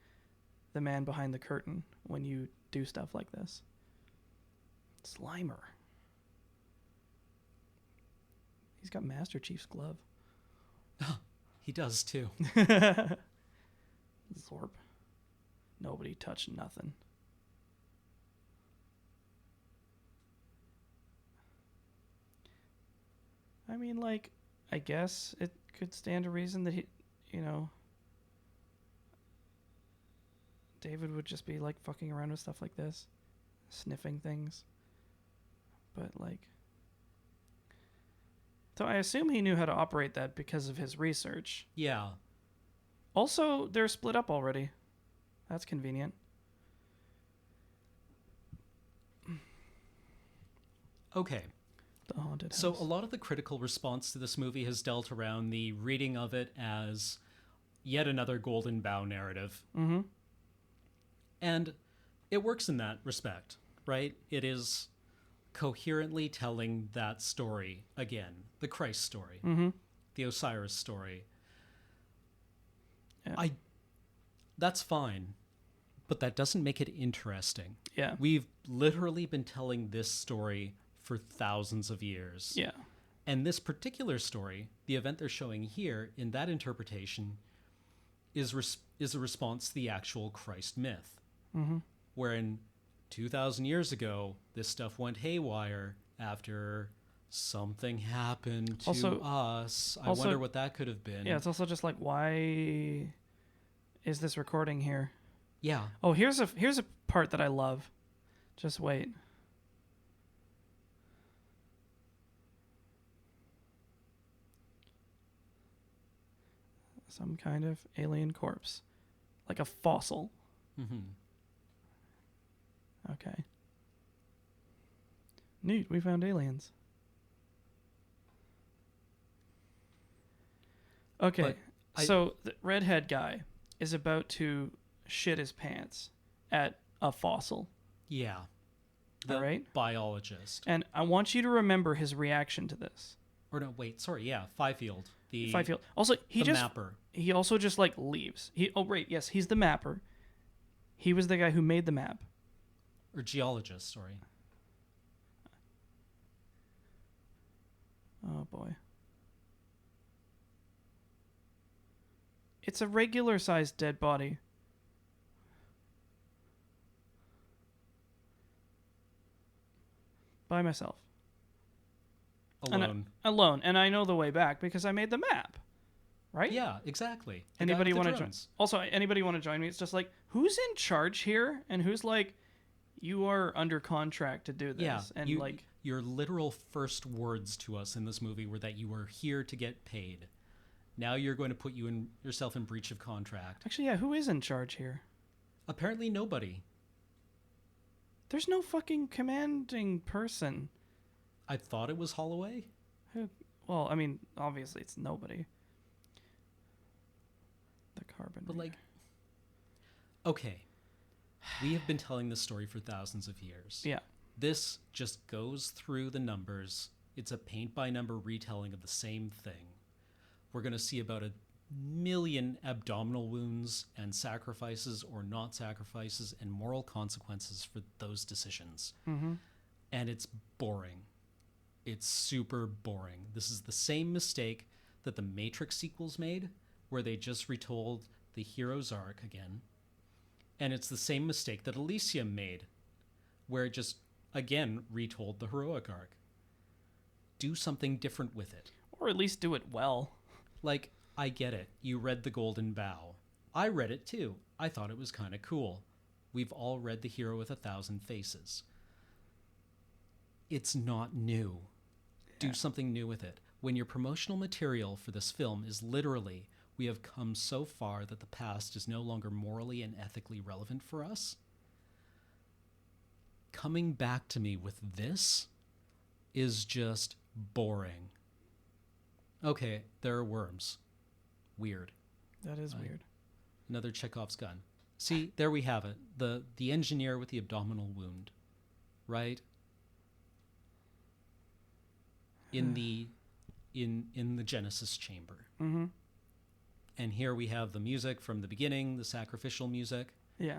the man behind the curtain when you do stuff like this. Slimer. He's got Master Chief's glove. He does too. Zorp. Nobody touched nothing. I mean, I guess it could stand to reason that he, David would just be fucking around with stuff like this, sniffing things. But so I assume he knew how to operate that because of his research. Yeah. Also, they're split up already. That's convenient. Okay. The haunted house. So a lot of the critical response to this movie has dealt around the reading of it as yet another Golden Bough narrative. Mm-hmm. And it works in that respect, right? It is coherently telling that story again. The Christ story. Mm-hmm. The Osiris story. Yeah. That's fine. But that doesn't make it interesting. Yeah. We've literally been telling this story for thousands of years. Yeah. And this particular story, the event they're showing here, in that interpretation, is a response to the actual Christ myth. Mm-hmm. Wherein 2,000 years ago, this stuff went haywire after something happened to Also- us. I also- wonder what that could have been. Yeah, it's also just like, why is this recording here? Yeah. Oh, here's a part that I love. Just wait. Some kind of alien corpse, like a fossil. Mm-hmm. Okay. Neat, we found aliens. Okay, But so the redhead guy is about to shit his pants at a fossil, Yeah. The all right? biologist. And I want you to remember his reaction to this. Or no, wait, sorry, yeah, Fifield. If I feel also the mapper. he also just like leaves. Yes, he's the mapper. He was the guy who made the map. Or geologist, sorry. Oh boy. It's a regular sized dead body. By myself. Alone. Alone. And I know the way back because I made the map. Right? Yeah, exactly. The guy Anybody with the want to join? drones. Also, anybody want to join me? It's just like, who's in charge here? And who's like, you are under contract to do this. Yeah, And you, like, your literal first words to us in this movie were that you were here to get paid. Now you're going to put yourself in breach of contract. actually, yeah, who is in charge here? Apparently nobody. There's no fucking commanding person. I thought it was Holloway. Well, I mean, obviously it's nobody. The carbon. But reader. like, okay, we have been telling this story for thousands of years. Yeah. This just goes through the numbers. It's a paint-by-number retelling of the same thing. We're going to see about 1 million abdominal wounds and sacrifices or not sacrifices and moral consequences for those decisions. Mm-hmm. And it's boring. It's super boring. This is the same mistake that the Matrix sequels made, where they just retold the hero's arc again. And it's the same mistake that Elysium made, where it just, again, retold the heroic arc. Do something different with it. Or at least do it well. Like, I get it. You read The Golden Bough. I read it too. I thought it was kind of cool. We've all read The Hero with 1,000 Faces. It's not new. Do something new with it. When your promotional material for this film is literally, we have come so far that the past is no longer morally and ethically relevant for us, coming back to me with this is just boring. Okay, there are worms. Weird. That is weird. Another Chekhov's gun. See, there we have it. The engineer with the abdominal wound, right? In the Genesis chamber. Mm-hmm. And here we have the music from the beginning, the sacrificial music. Yeah.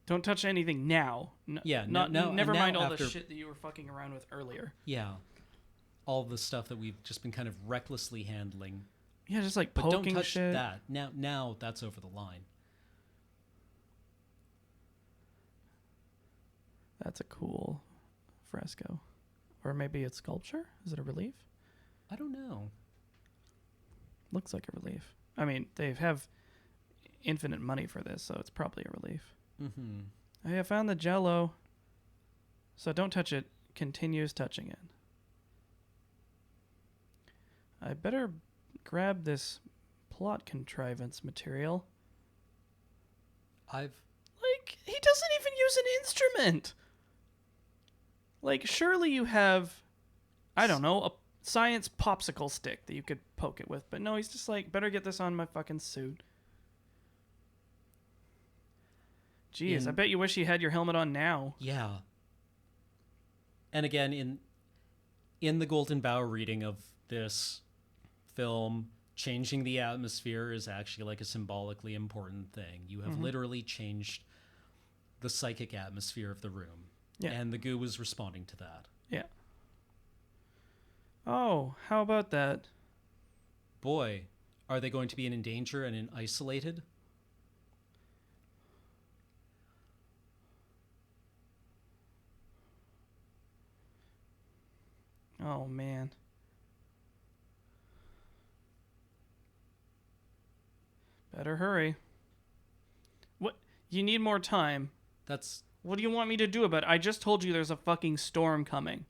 Don't touch anything now. Yeah, never mind all the after- shit that you were fucking around with earlier. Yeah. All the stuff that we've just been kind of recklessly handling. Yeah, just like But poking don't touch shit. that. Now that's over the line. That's a cool fresco. Or maybe it's sculpture? Is it a relief? I don't know. Looks like a relief. I mean, they have infinite money for this, so it's probably a relief. Mm-hmm. Hey, I found the jello. So don't touch it. Continues touching it. I better grab this plot contrivance material. I've Like, he doesn't even use an instrument. Like, surely you have, I don't know, a science popsicle stick that you could poke it with. But no, he's just like, better get this on my fucking suit. Jeez, I bet you wish you had your helmet on now. Yeah. And again, in the Golden Bough reading of this film, changing the atmosphere is actually like a symbolically important thing. You have literally changed the psychic atmosphere of the room. Yeah. And the goo was responding to that. Yeah. Oh, how about that? Boy, are they going to be in danger and in isolated? Oh, man. Better hurry. What? You need more time. That's What do you want me to do about it? I just told you there's a fucking storm coming.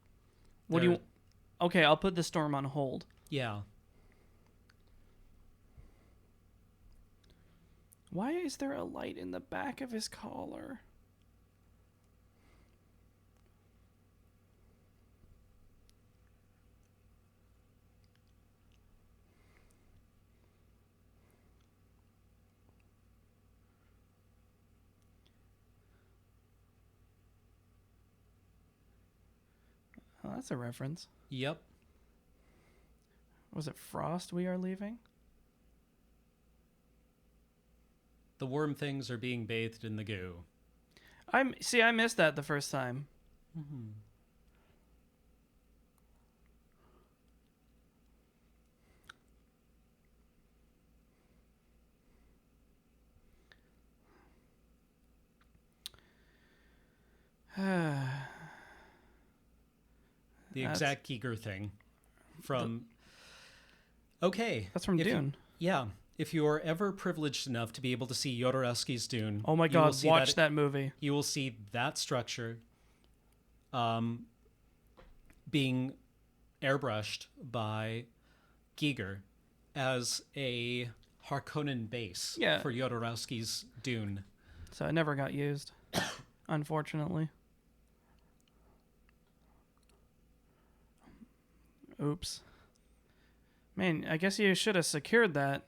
What do you... Okay, I'll put the storm on hold. Yeah. Why is there a light in the back of his collar? Oh, that's a reference. Yep. Was it Frost we are leaving? The worm things are being bathed in the goo. I missed that the first time. Mm-hmm. The exact Giger thing from... Okay. That's from Dune. Yeah. If you are ever privileged enough to be able to see Jodorowsky's Dune... Oh my god, watch that movie. You will see that structure being airbrushed by Giger as a Harkonnen base for Jodorowsky's Dune. So it never got used, unfortunately. Oops. Man, I guess you should have secured that.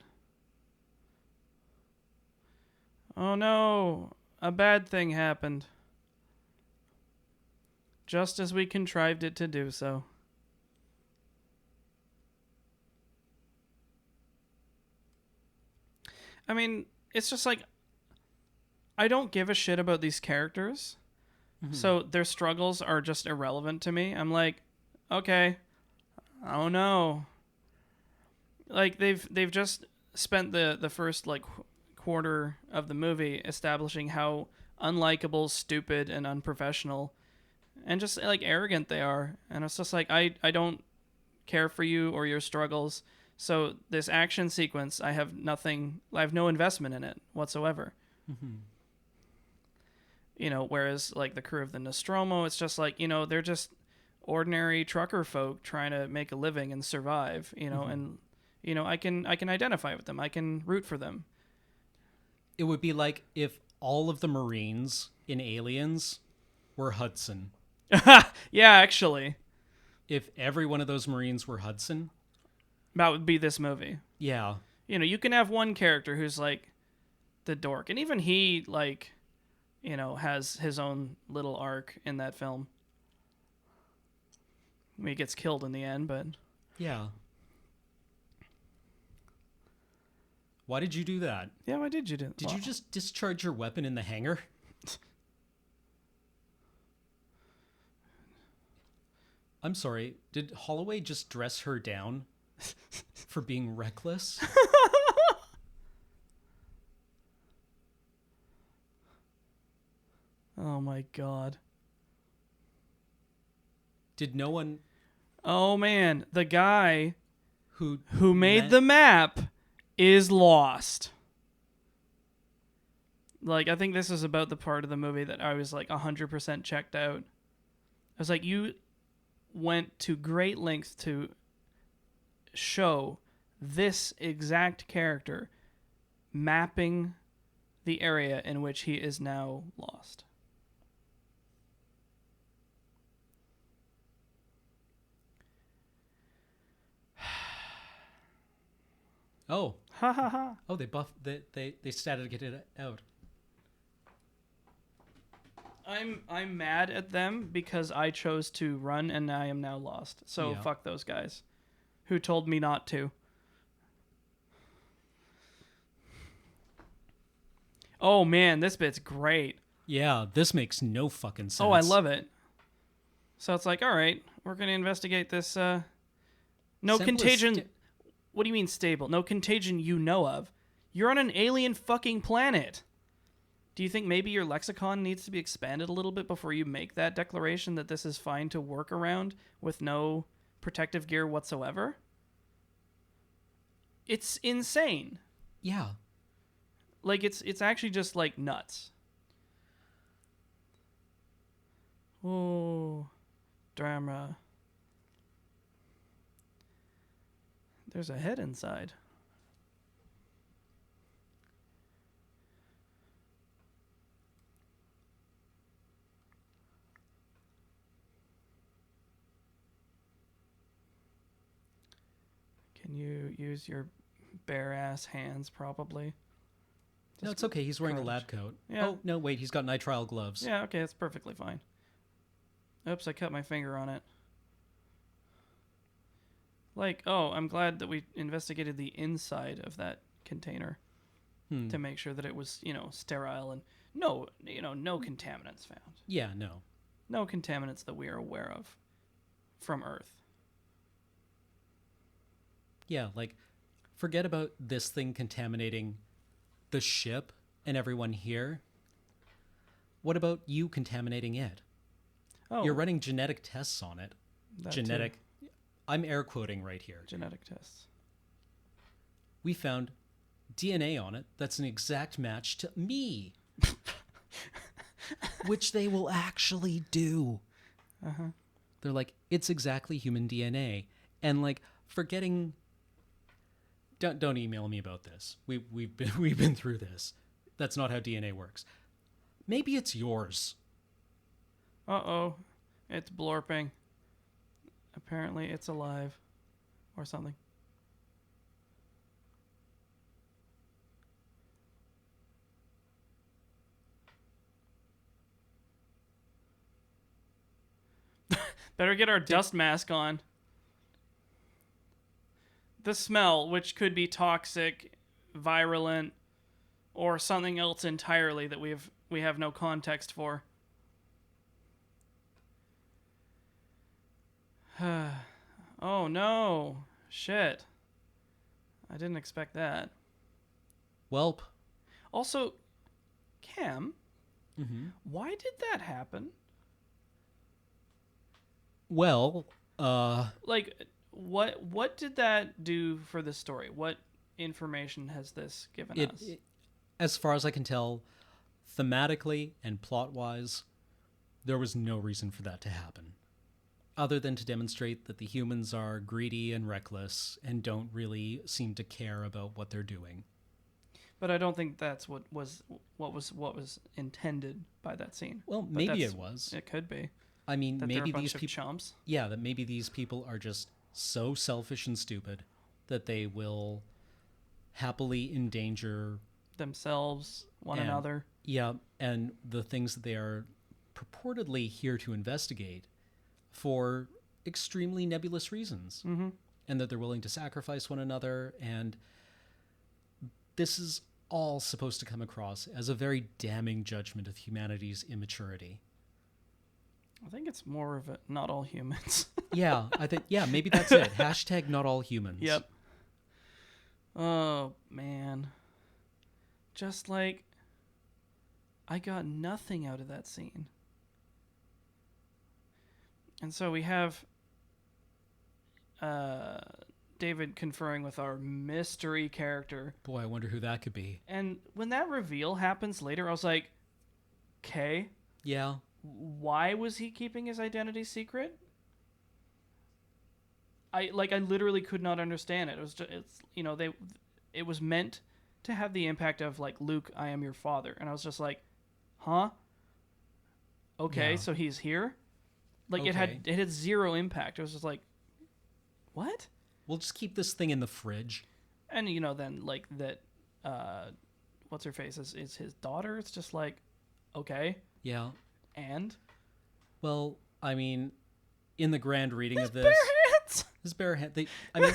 Oh no, a bad thing happened. Just as we contrived it to do so. I mean, it's just like, I don't give a shit about these characters. Mm-hmm. So their struggles are just irrelevant to me. I'm like, okay, oh no. Like they've just spent the first like quarter of the movie establishing how unlikable, stupid, and unprofessional and just like arrogant they are. And it's just like, I don't care for you or your struggles. So this action sequence, I have no investment in it whatsoever. Mm-hmm. You know, whereas like the crew of the Nostromo, it's just like, you know, they're just ordinary trucker folk trying to make a living and survive, you know, mm-hmm. and you know, I can identify with them. I can root for them. It would be like if all of the Marines in Aliens were Hudson. Yeah, actually. If every one of those Marines were Hudson. That would be this movie. Yeah. You know, you can have one character who's like the dork. And even he, like, you know, has his own little arc in that film. I mean, he gets killed in the end, but... Yeah. Why did you do that? Yeah, why did you do that? Did you just discharge your weapon in the hangar? I'm sorry, did Holloway just dress her down for being reckless? Oh my god. Did no one... Oh man, the guy who made the map is lost. Like, I think this is about the part of the movie that I was like 100% checked out. I was like, you went to great lengths to show this exact character mapping the area in which he is now lost. Oh. Ha ha ha. Oh, they started to get it out. I'm mad at them because I chose to run and I am now lost. So yeah. Fuck those guys who told me not to. Oh man, this bit's great. Yeah, this makes no fucking sense. Oh, I love it. So it's like, all right, we're going to investigate this no contagion. What do you mean stable? No contagion you know of. You're on an alien fucking planet. Do you think maybe your lexicon needs to be expanded a little bit before you make that declaration that this is fine to work around with no protective gear whatsoever. It's insane. Yeah. Like, it's actually just, like, nuts. Oh, drama. There's a head inside. Can you use your bare ass hands, probably? No, it's okay. He's wearing a lab coat. Yeah. Oh, no, wait. He's got nitrile gloves. Yeah, okay, that's perfectly fine. Oops, I cut my finger on it. Like, oh, I'm glad that we investigated the inside of that container to make sure that it was, sterile and no contaminants found. Yeah, no. No contaminants that we are aware of from Earth. Yeah, like, forget about this thing contaminating the ship and everyone here. What about you contaminating it? Oh, You're running genetic tests on it. that Genetic. too. I'm air quoting right here. Genetic tests. We found DNA on it that's an exact match to me. Which they will actually do. Uh-huh. They're like, it's exactly human DNA. And like, forgetting... Don't email me about this. We've been through this. That's not how DNA works. Maybe it's yours. Uh-oh. It's blorping. Apparently it's alive. Or something. Better get our dust mask on. The smell, which could be toxic, virulent, or something else entirely that we have no context for. Oh no. Shit. I didn't expect that. Welp. Also, Cam, Mm-hmm. why did that happen? Well, Like, what did that do for the story? What information has this given us? as far as I can tell, thematically and plot-wise, there was no reason for that to happen. Other than to demonstrate that the humans are greedy and reckless and don't really seem to care about what they're doing. But I don't think that's what was intended by that scene. Well, But maybe that's- it was. It could be. I mean, That they're maybe a bunch these of people... chumps. Yeah, that maybe these people are just so selfish and stupid that they will happily endanger... Themselves, one And- another. Yeah, and the things that they are purportedly here to investigate for extremely nebulous reasons. Mm-hmm. And that they're willing to sacrifice one another. And this is all supposed to come across as a very damning judgment of humanity's immaturity. I think it's more of a not all humans. Yeah, I think, maybe that's it. Hashtag not all humans. Yep. Oh, man. Just like, I got nothing out of that scene. And so we have David conferring with our mystery character. Boy, I wonder who that could be. And when that reveal happens later, I was like, okay, Yeah. why was he keeping his identity secret? I literally could not understand it. It was just, it was meant to have the impact of like, Luke, I am your father. And I was just like, huh? Okay, Yeah. so he's here? Like Okay. it had zero impact. It was just like, what? We'll just keep this thing in the fridge. And then like that what's her face is his daughter. It's just like, okay. Yeah. And Well, I mean, in the grand reading of this... bare hands. His bare hand... I mean,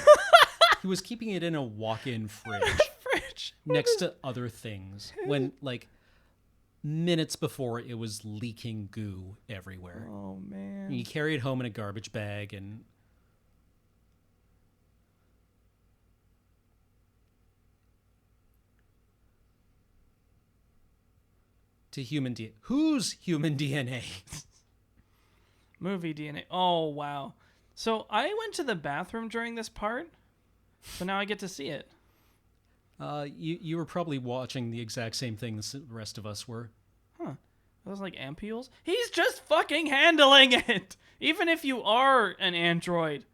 he was keeping it in a walk-in fridge Fridge. next to other things when, like, minutes before it was leaking goo everywhere. Oh man. And he carried it home in a garbage bag and... To human DNA. Whose human DNA? Movie DNA. Oh wow. So I went to the bathroom during this part, so now I get to see it. You were probably watching the exact same thing the rest of us were. Huh. Those like ampules? He's just fucking handling it! Even if you are an android.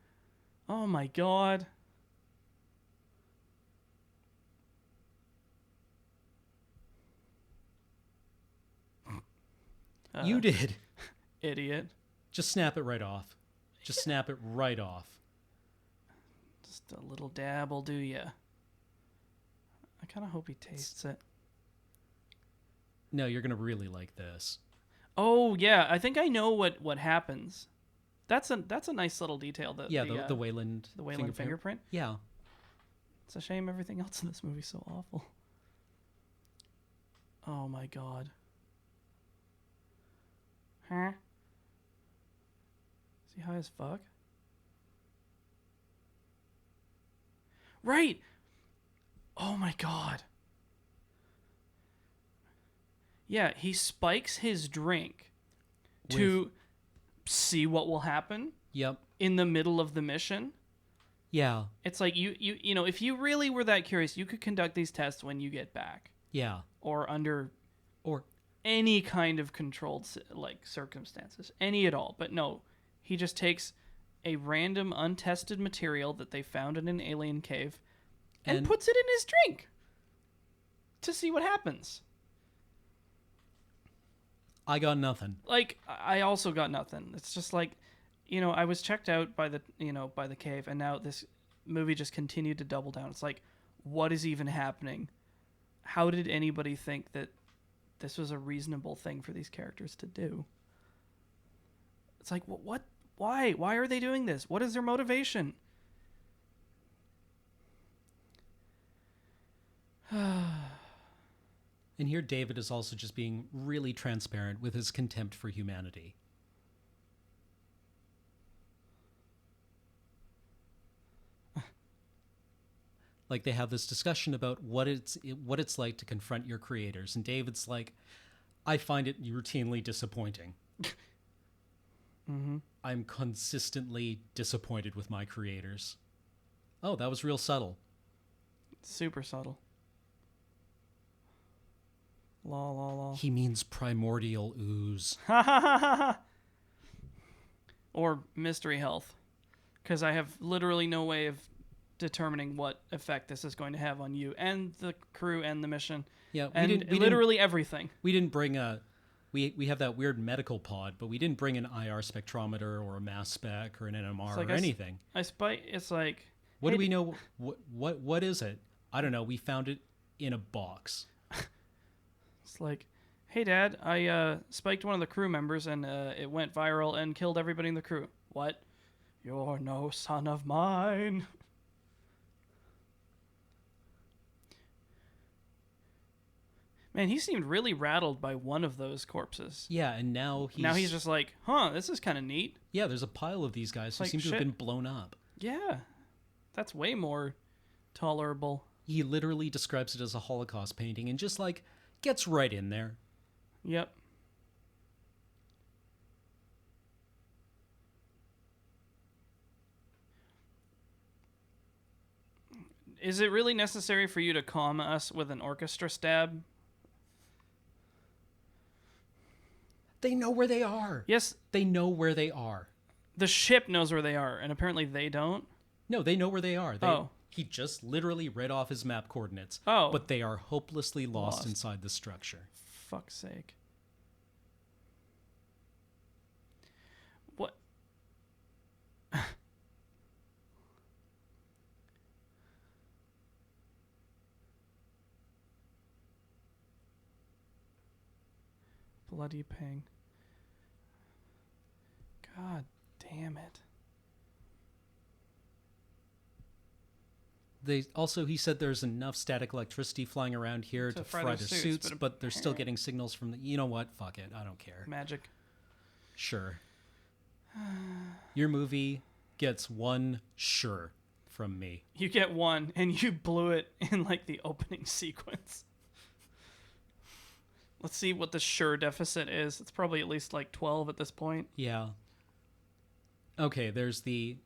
Oh my god. You did. Idiot. Just snap it right off. Just snap it right off. Just a little dab will do ya. I kind of hope he tastes it. No, you're going to really like this. Oh, yeah. I think I know what happens. That's a nice little detail. That The Wayland fingerprint. Yeah. It's a shame everything else in this movie's so awful. Oh my god. Huh? Is he high as fuck? Right! Oh my god. Yeah, he spikes his drink to see what will happen. Yep. In the middle of the mission. Yeah. It's like you know, if you really were that curious, you could conduct these tests when you get back. Yeah. Or under or any kind of controlled like circumstances, any at all. But no, he just takes a random untested material that they found in an alien cave and puts it in his drink to see what happens. I got nothing. Like, I also got nothing. It's just like, you know, I was checked out by the cave, and now this movie just continued to double down. It's like, what is even happening? How did anybody think that this was a reasonable thing for these characters to do? It's like, what? Why? Why are they doing this? What is their motivation? And here David is also just being really transparent with his contempt for humanity. Like, they have this discussion about what it's like to confront your creators, and David's like, I find it routinely disappointing. Mm-hmm. I'm consistently disappointed with my creators. Oh, that was real subtle. Super subtle. Lol, lol, lol. He means primordial ooze. Or mystery health. Because I have literally no way of determining what effect this is going to have on you and the crew and the mission. Yeah, we literally everything. We didn't bring a... We have that weird medical pod, but we didn't bring an IR spectrometer or a mass spec or an NMR or anything. It's like... What do we know? What is it? I don't know. We found it in a box. It's like, hey, Dad, I spiked one of the crew members and it went viral and killed everybody in the crew. What? You're no son of mine. Man, he seemed really rattled by one of those corpses. Yeah, and now he's just like, huh, this is kind of neat. Yeah, there's a pile of these guys who seem to have been blown up. Yeah, that's way more tolerable. He literally describes it as a Holocaust painting and just, like, gets right in there. Yep. Is it really necessary for you to calm us with an orchestra stab? They know where they are. Yes. They know where they are. The ship knows where they are, and apparently they don't? No, they know where they are. He just literally read off his map coordinates. Oh. But they are hopelessly lost inside the structure. Fuck's sake. What? Bloody pang. God damn it. He said there's enough static electricity flying around here to fry their suits, but they're still getting signals from you know what? Fuck it. I don't care. Magic. Sure. Your movie gets one sure from me. You get one, and you blew it in, like, the opening sequence. Let's see what the sure deficit is. It's probably at least, like, 12 at this point. Yeah. Okay, there's the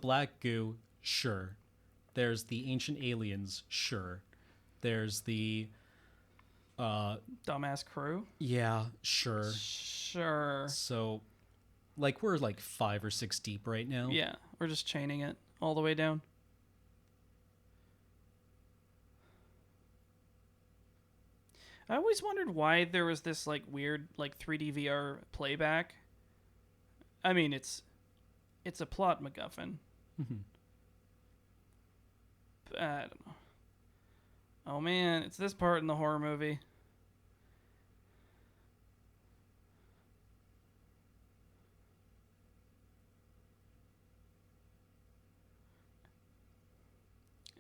black goo, sure. There's the ancient aliens, sure. There's the Dumbass crew. yeah, sure. Sure. So like we're like 5 or 6 deep right now. Yeah, we're just chaining it all the way down. I always wondered why there was this like weird like 3D VR playback. I mean, it's a plot MacGuffin. But I don't know. Oh man, it's this part in the horror movie.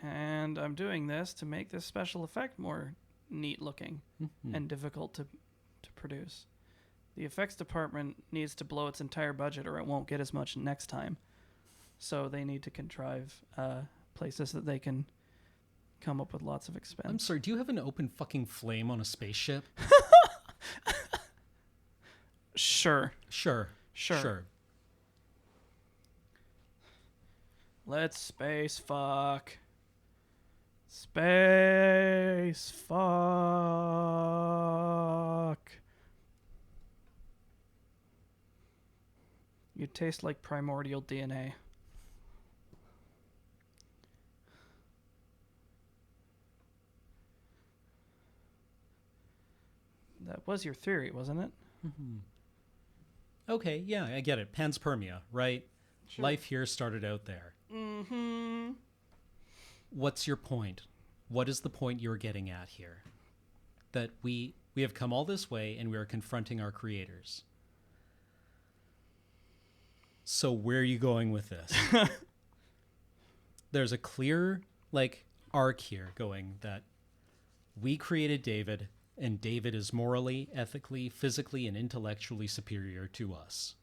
And I'm doing this to make this special effect more neat looking and difficult to produce. The effects department needs to blow its entire budget or it won't get as much next time. So they need to contrive places that they can come up with lots of expense. I'm sorry, do you have an open fucking flame on a spaceship? Sure. Sure. Let's space fuck. Space fuck. You taste like primordial DNA. That was your theory, wasn't it? Okay, yeah, I get it. Panspermia, right? Sure. Life here started out there. What's your point? What is the point you're getting at here? That we have come all this way and we are confronting our creators. So where are you going with this? There's a clear arc here going that we created David and David is morally, ethically, physically, and intellectually superior to us.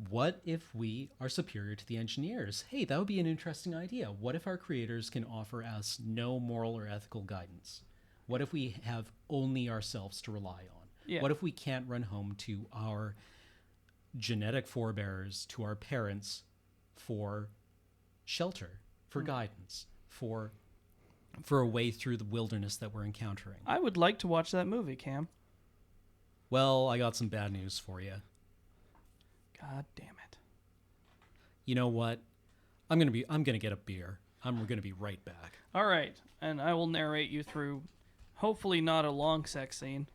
What if we are superior to the engineers? Hey, that would be an interesting idea. What if our creators can offer us no moral or ethical guidance? What if we have only ourselves to rely on? Yeah. What if we can't run home to our genetic forebears, to our parents for shelter, for guidance, for a way through the wilderness that we're encountering? I would like to watch that movie, Cam. Well, I got some bad news for you. God damn it. You know what? I'm gonna get a beer. We're gonna be right back. All right, and I will narrate you through, hopefully not a long sex scene.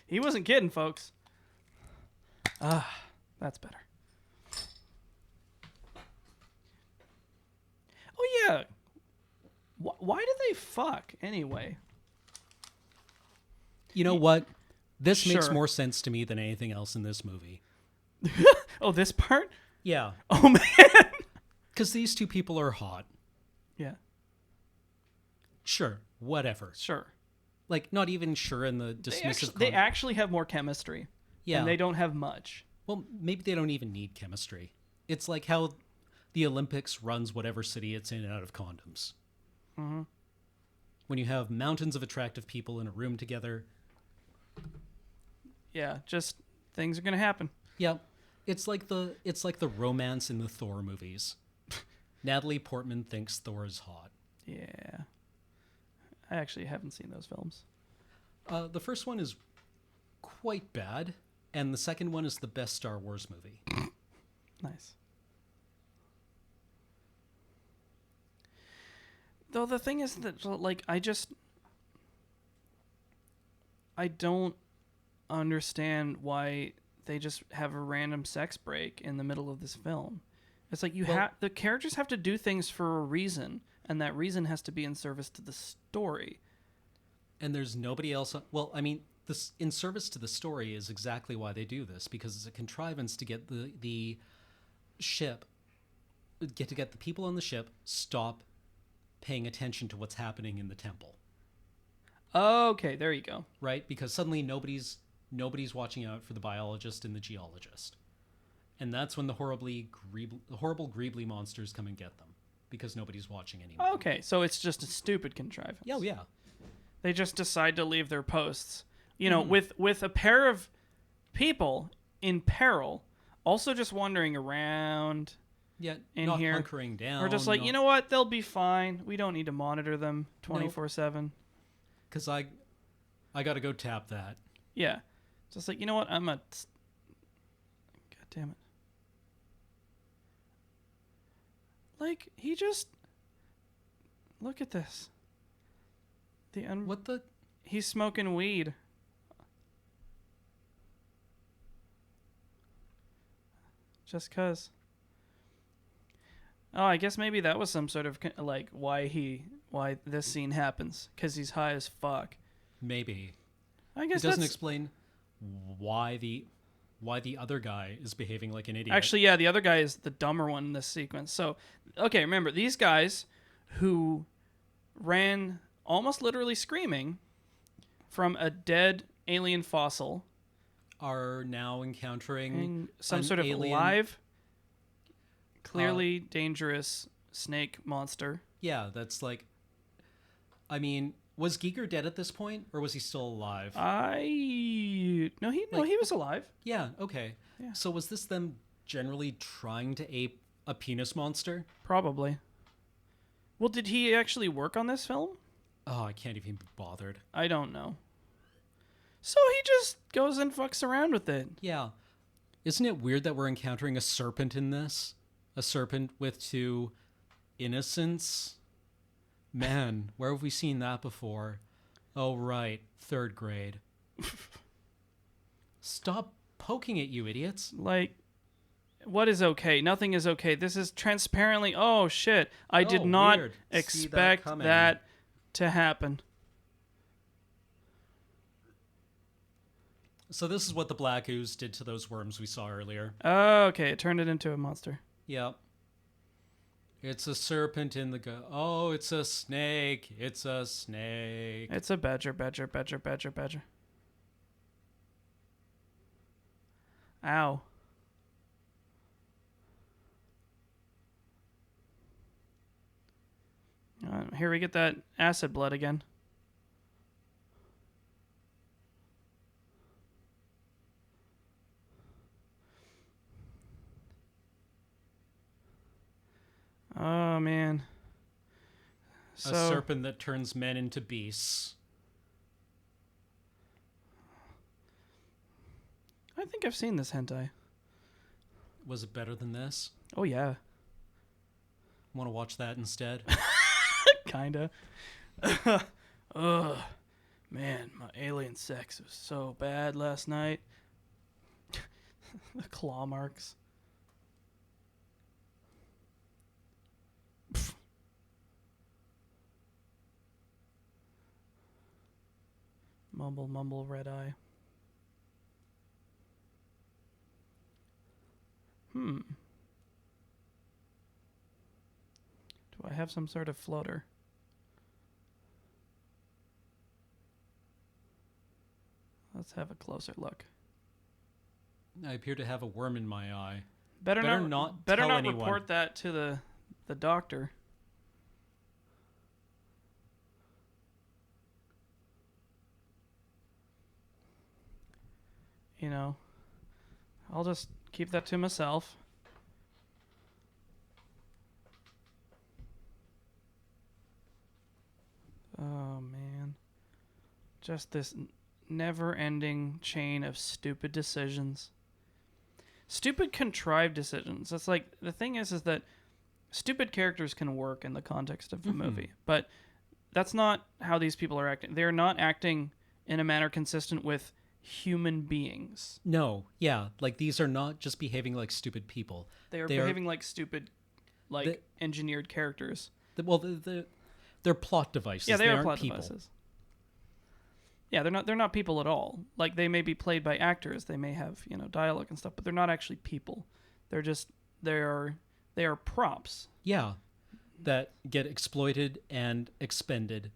He wasn't kidding, folks. That's better. Oh yeah. Why do they fuck anyway? You know what? This makes Sure. more sense to me than anything else in this movie. Oh, this part? Yeah, Oh man. because these two people are hot. Yeah. Sure, whatever. Sure. Like, not even sure in the dismissive. They actually have more chemistry. Yeah. And they don't have much. Well, maybe they don't even need chemistry. It's like how the Olympics runs whatever city it's in out of condoms. Mm-hmm. When you have mountains of attractive people in a room together. Yeah, just things are gonna happen. Yeah, it's like the romance in the Thor movies. Natalie Portman thinks Thor is hot. Yeah. I actually haven't seen those films. The first one is quite bad, and the second one is the best Star Wars movie. Nice. Though the thing is that, like, I don't understand why they just have a random sex break in the middle of this film. It's like the characters have to do things for a reason, and that reason has to be in service to the story. And there's nobody else. Well, I mean, this in service to the story is exactly why they do this, because it's a contrivance to get the ship, get the people on the ship stop paying attention to what's happening in the temple, Okay, there you go. right? Because suddenly nobody's watching out for the biologist and the geologist. And that's when the horrible Greebly monsters come and get them, because nobody's watching anymore. Okay, so it's just a stupid contrivance. Yeah, yeah. They just decide to leave their posts. You know, with a pair of people in peril, also just wandering around. Yeah, In not here. hunkering down. Or just like, you know what, they'll be fine. We don't need to monitor them 24/7. Because I got to go tap that. Yeah. Just like, you know what, God damn it. Like, he just... Look at this. What the? He's smoking weed. Just 'cause. Oh, I guess maybe that was some sort of, like, why this scene happens. 'Cause he's high as fuck. Maybe. I guess It doesn't that's... explain why the other guy is behaving like an idiot. Actually, yeah, the other guy is the dumber one in this sequence. So, okay, remember, these guys who ran almost literally screaming from a dead alien fossil are now encountering some an sort of alien, live, clearly dangerous snake monster. Yeah, that's like... I mean, was Giger dead at this point, or was he still alive? He was alive. Yeah, okay. Yeah. So was this them generally trying to ape a penis monster? Probably. Well, did he actually work on this film? Oh, I can't even be bothered. I don't know. So he just goes and fucks around with it. Yeah. Isn't it weird that we're encountering a serpent in this? A serpent with two innocents? Man, where have we seen that before? Oh, right. 3rd grade. Stop poking at you, idiots. Like, what is okay? Nothing is okay. This is transparently... Oh, shit. I did not weird. expect See that that to happen. So this is what the black ooze did to those worms we saw earlier. Okay, it turned it into a monster. Yep. It's a serpent in the Oh, it's a snake. It's a snake. It's a badger. Ow. Here we get that acid blood again. Oh, man. A serpent that turns men into beasts. I think I've seen this hentai. Was it better than this? Oh, yeah. Want to watch that instead? Kinda. Ugh. Man, my alien sex was so bad last night. The claw marks. Mumble, mumble, red eye. Do I have some sort of floater? Let's have a closer look. I appear to have a worm in my eye. Better not better tell not anyone. report that to the doctor. You know, I'll just keep that to myself. Oh, man. Just this never-ending chain of stupid decisions. Stupid contrived decisions. It's like, the thing is that stupid characters can work in the context of a movie, but that's not how these people are acting. They're not acting in a manner consistent with human beings. No, yeah, like these are not just behaving like stupid people. They are behaving like stupid, engineered characters. They're plot devices. Yeah, they are aren't plot people. devices. Yeah, they're not people at all. Like, they may be played by actors. They may have, dialogue and stuff, but they're not actually people. They are props. Yeah. that get exploited and expended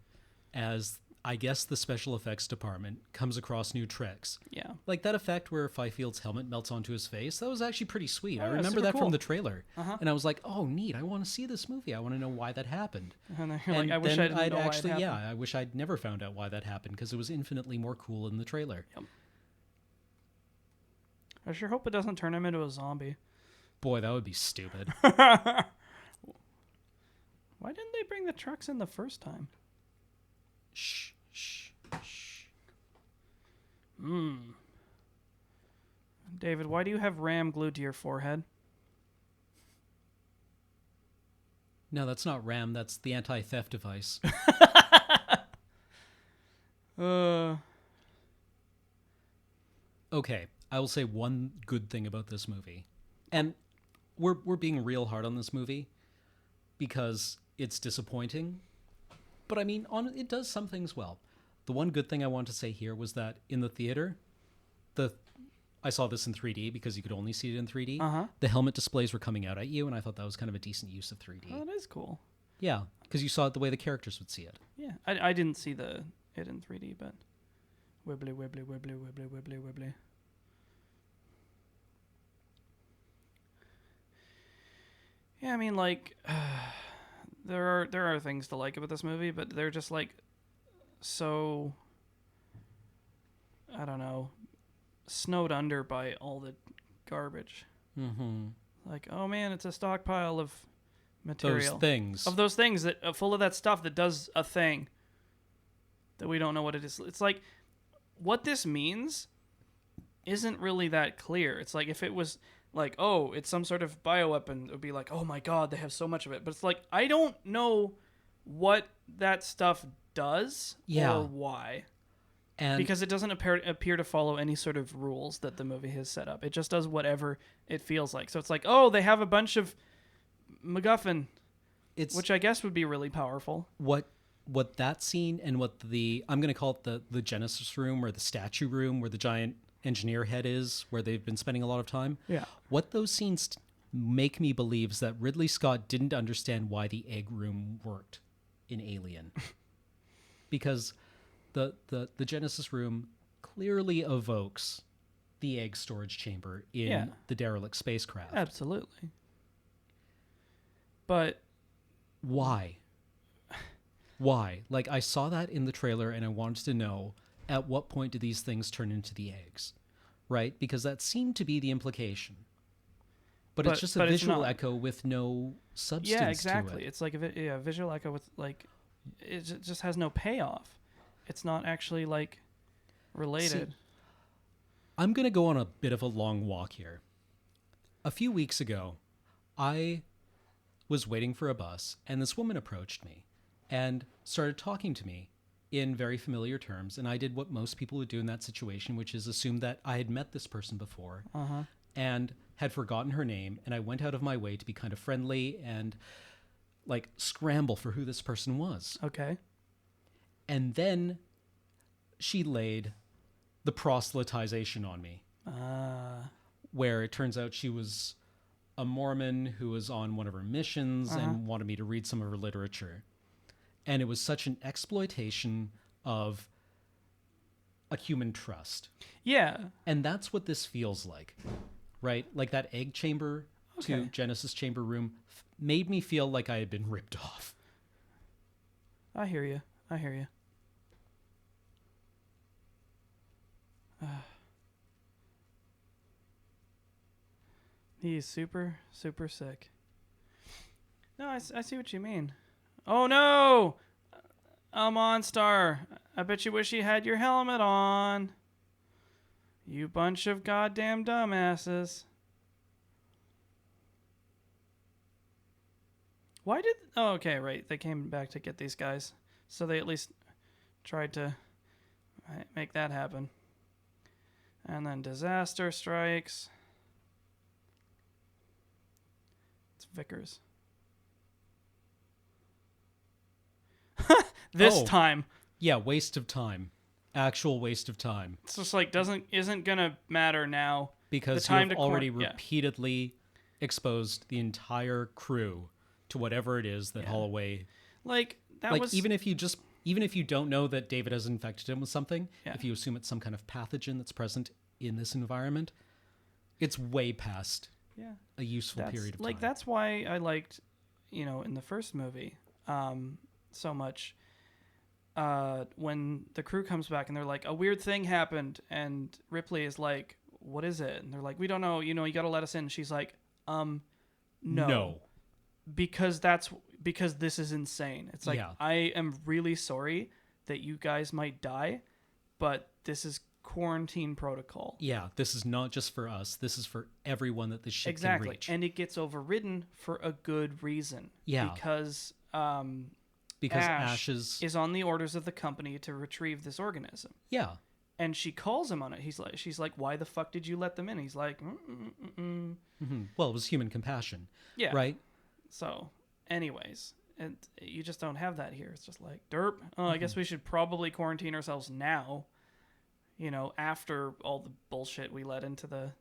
as, I guess, the special effects department comes across new tricks. Yeah. Like that effect where Fifield's helmet melts onto his face. That was actually pretty sweet. Oh, I yeah, remember super that cool. from the trailer. Uh-huh. And I was like, oh, neat. I want to see this movie. I want to know why that happened. And then you're like, And I wish then I didn't know why it actually, happened. yeah, I wish I'd never found out why that happened because it was infinitely more cool in the trailer. Yep. I sure hope it doesn't turn him into a zombie. Boy, that would be stupid. Why didn't they bring the trucks in the first time? Shh, shh, shh. David, why do you have RAM glued to your forehead? No, that's not RAM. That's the anti-theft device. Okay, I will say one good thing about this movie. And we're being real hard on this movie because it's disappointing. But I mean, it does some things well. The one good thing I want to say here was that in the theater, I saw this in 3D because you could only see it in 3D. Uh-huh. The helmet displays were coming out at you, and I thought that was kind of a decent use of 3D. Oh, that is cool. Yeah, because you saw it the way the characters would see it. Yeah, I didn't see it in 3D, but wibbly, wibbly, wibbly, wibbly, wibbly, wibbly. Yeah, I mean, like, there are things to like about this movie, but they're just like so, I don't know, snowed under by all the garbage. Mm-hmm. Like, oh man, it's a stockpile of material. Those things that full of that stuff that does a thing that we don't know what it is. It's like what this means isn't really that clear. It's like if it was like, oh, it's some sort of bioweapon, it would be like, oh my god, they have so much of it. But it's like I don't know what that stuff does or why. And because it doesn't appear to follow any sort of rules that the movie has set up. It just does whatever it feels like. So it's like, oh, they have a bunch of MacGuffin, which I guess would be really powerful. What that scene and what I'm going to call it the Genesis room or the statue room where the giant engineer head is, where they've been spending a lot of time. Yeah. What those scenes make me believe is that Ridley Scott didn't understand why the egg room worked in Alien. Because the Genesis room clearly evokes the egg storage chamber in the derelict spacecraft. Absolutely. But why? Why? Like, I saw that in the trailer and I wanted to know at what point do these things turn into the eggs, right? Because that seemed to be the implication. But it's just a visual echo with no substance to it. Yeah, exactly. It's like a visual echo with, like, it just has no payoff. It's not actually, like, related. See, I'm going to go on a bit of a long walk here. A few weeks ago, I was waiting for a bus, and this woman approached me and started talking to me in very familiar terms, and I did what most people would do in that situation, which is assume that I had met this person before and had forgotten her name, and I went out of my way to be kind of friendly and, like, scramble for who this person was. Okay. And then she laid the proselytization on me, where it turns out she was a Mormon who was on one of her missions and wanted me to read some of her literature. And it was such an exploitation of a human trust. Yeah. And that's what this feels like, right? Like that egg chamber to Genesis chamber room made me feel like I had been ripped off. I hear you. He's super, super sick. No, I see what you mean. Oh no! A Monstar. I bet you wish you had your helmet on. You bunch of goddamn dumbasses. Why did... Oh, okay, right. They came back to get these guys. So they at least tried to make that happen. And then disaster strikes. It's Vickers. This time. Yeah, waste of time. Actual waste of time. It's just like isn't gonna matter now. Because you've already repeatedly exposed the entire crew to whatever it is that Holloway. Like that Like was even if you don't know that David has infected him with something, Yeah. if you assume it's some kind of pathogen that's present in this environment, it's way past a useful period of time. like that's why I liked, in the first movie, so much. When the crew comes back and they're like, a weird thing happened, and Ripley is like, what is it? And they're like, we don't know. You got to let us in. And she's like, no. Because this is insane. It's like, I am really sorry that you guys might die, but this is quarantine protocol. Yeah, this is not just for us. This is for everyone that this ship can reach. And it gets overridden for a good reason. Yeah. Because Ash is on the orders of the company to retrieve this organism. Yeah. And she calls him on it. She's like, why the fuck did you let them in? He's like, Mm-hmm. Well, it was human compassion. Yeah. Right? So, anyways, and you just don't have that here. It's just like, derp. Oh, I guess we should probably quarantine ourselves now. After all the bullshit we let into the...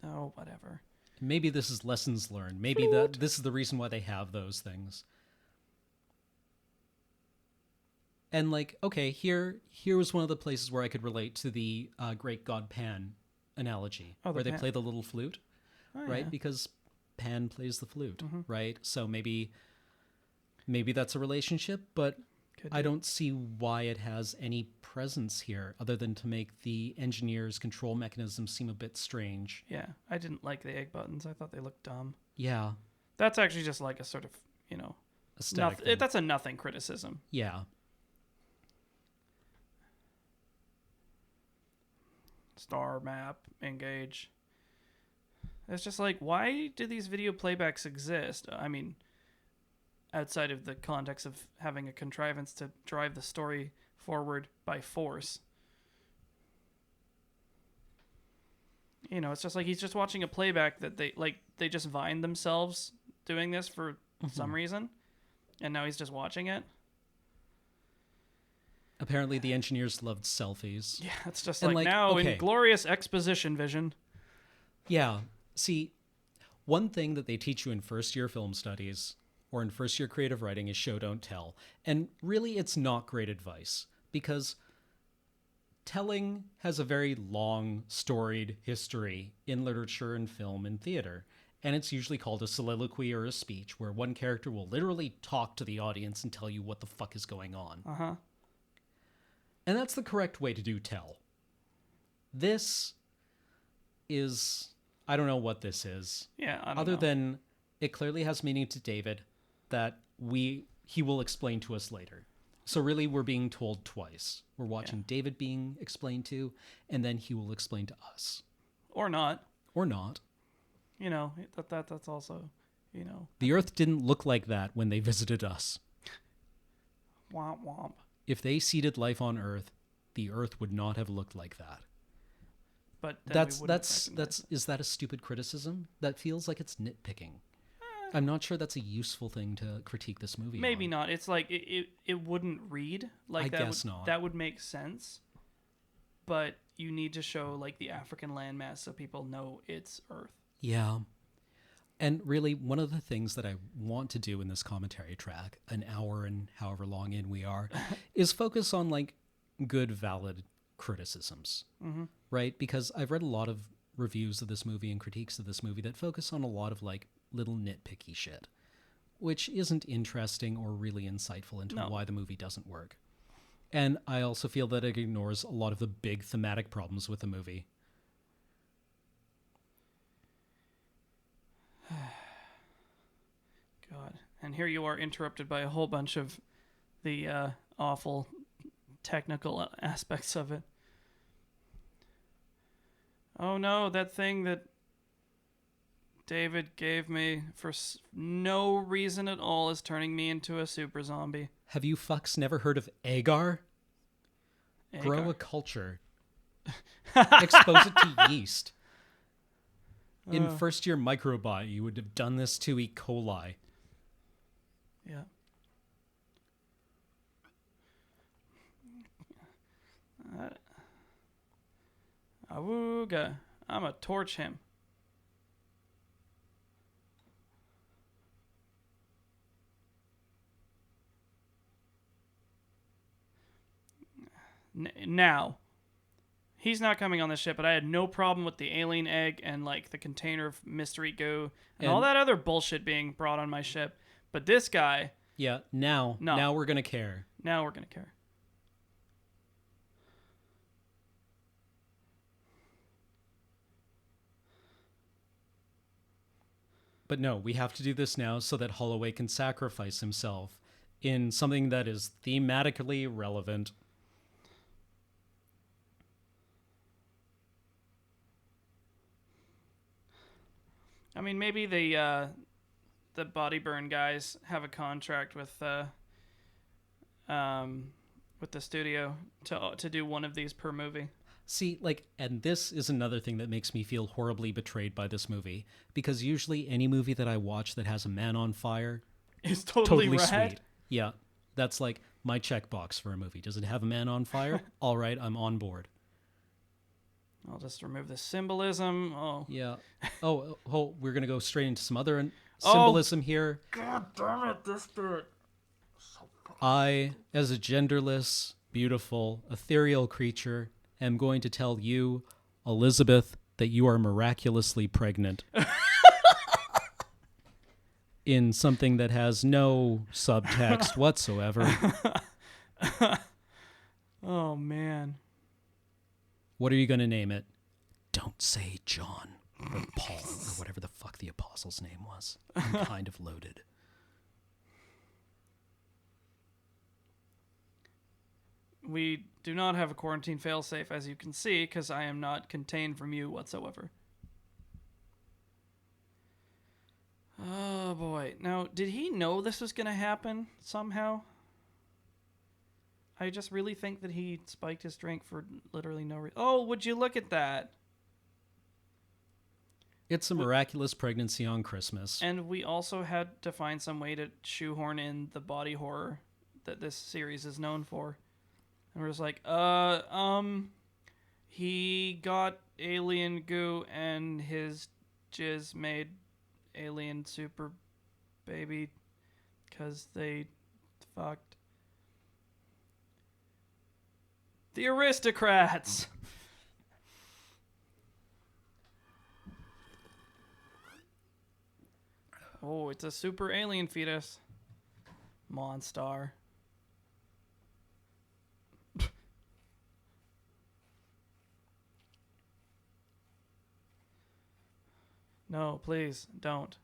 Oh, whatever. Maybe this is lessons learned. Maybe this is the reason why they have those things. And like, okay, here was one of the places where I could relate to the Great God Pan analogy, where they play the little flute, right? Yeah. Because Pan plays the flute, right? So maybe that's a relationship, but I don't see why it has any presence here other than to make the engineer's control mechanism seem a bit strange. Yeah, I didn't like the egg buttons. I thought they looked dumb. Yeah. That's actually just like a sort of, Aesthetic thing. That's a nothing criticism. Yeah. Star map, engage. It's just like, why do these video playbacks exist? I mean, outside of the context of having a contrivance to drive the story forward by force. It's just like he's just watching a playback that they just vined themselves doing this for some reason, and now he's just watching it. Apparently the engineers loved selfies. Yeah, it's just And in glorious exposition vision. Yeah. See, one thing that they teach you in first-year film studies or in first-year creative writing is show, don't tell. And really, it's not great advice because telling has a very long, storied history in literature and film and theater. And it's usually called a soliloquy or a speech where one character will literally talk to the audience and tell you what the fuck is going on. Uh-huh. And that's the correct way to do tell. This is... I don't know what this is. Yeah, I don't Other know. than it clearly has meaning to David that he will explain to us later. So really we're being told twice. We're watching David being explained to, and then he will explain to us. Or not. Or not. That's also, The Earth didn't look like that when they visited us. Womp womp. If they seeded life on Earth, the Earth would not have looked like that. But then that's is that a stupid criticism? That feels like it's nitpicking. I'm not sure that's a useful thing to critique this movie. Maybe on. not. It's like it wouldn't read like I that. guess not. That would make sense. But you need to show like the African landmass so people know it's Earth. Yeah. And really, one of the things that I want to do in this commentary track, an hour and however long in we are, is focus on like good, valid criticisms, right? Because I've read a lot of reviews of this movie and critiques of this movie that focus on a lot of like little nitpicky shit, which isn't interesting or really insightful into why the movie doesn't work. And I also feel that it ignores a lot of the big thematic problems with the movie. God. And here you are interrupted by a whole bunch of the awful technical aspects of it. Oh no, that thing that David gave me for no reason at all is turning me into a super zombie. Have you fucks never heard of agar? Grow Agar. a culture. Expose it to yeast. In first year microbiology, you would have done this to E. coli. Yeah. Awooga. I'ma torch him. Now, he's not coming on the ship, but I had no problem with the alien egg and like the container of mystery goo and all that other bullshit being brought on my ship. But this guy, now we're gonna care. Now we're gonna care. But no, we have to do this now so that Holloway can sacrifice himself in something that is thematically relevant. I mean, maybe the body burn guys have a contract with the studio to do one of these per movie. See, like, and this is another thing that makes me feel horribly betrayed by this movie, because usually any movie that I watch that has a man on fire is totally rad. Sweet. Yeah, that's like my checkbox for a movie. Does it have a man on fire? All right, I'm on board. I'll just remove the symbolism. Oh. Yeah. Oh, we're going to go straight into some other symbolism here. God damn it, this bit. I, as a genderless, beautiful, ethereal creature, am going to tell you, Elizabeth, that you are miraculously pregnant. In something that has no subtext whatsoever. Oh, man. What are you going to name it? Don't say John or Paul or whatever the fuck the apostle's name was. I'm kind of loaded. We do not have a quarantine failsafe, as you can see, because I am not contained from you whatsoever. Oh, boy. Now, did he know this was going to happen somehow? I just really think that he spiked his drink for literally no reason. Oh, would you look at that? It's a miraculous pregnancy on Christmas. And we also had to find some way to shoehorn in the body horror that this series is known for. And we're just like, he got alien goo and his jizz made alien super baby because they fucked. The aristocrats! Oh, it's a super alien fetus. Monstar. No, please, don't.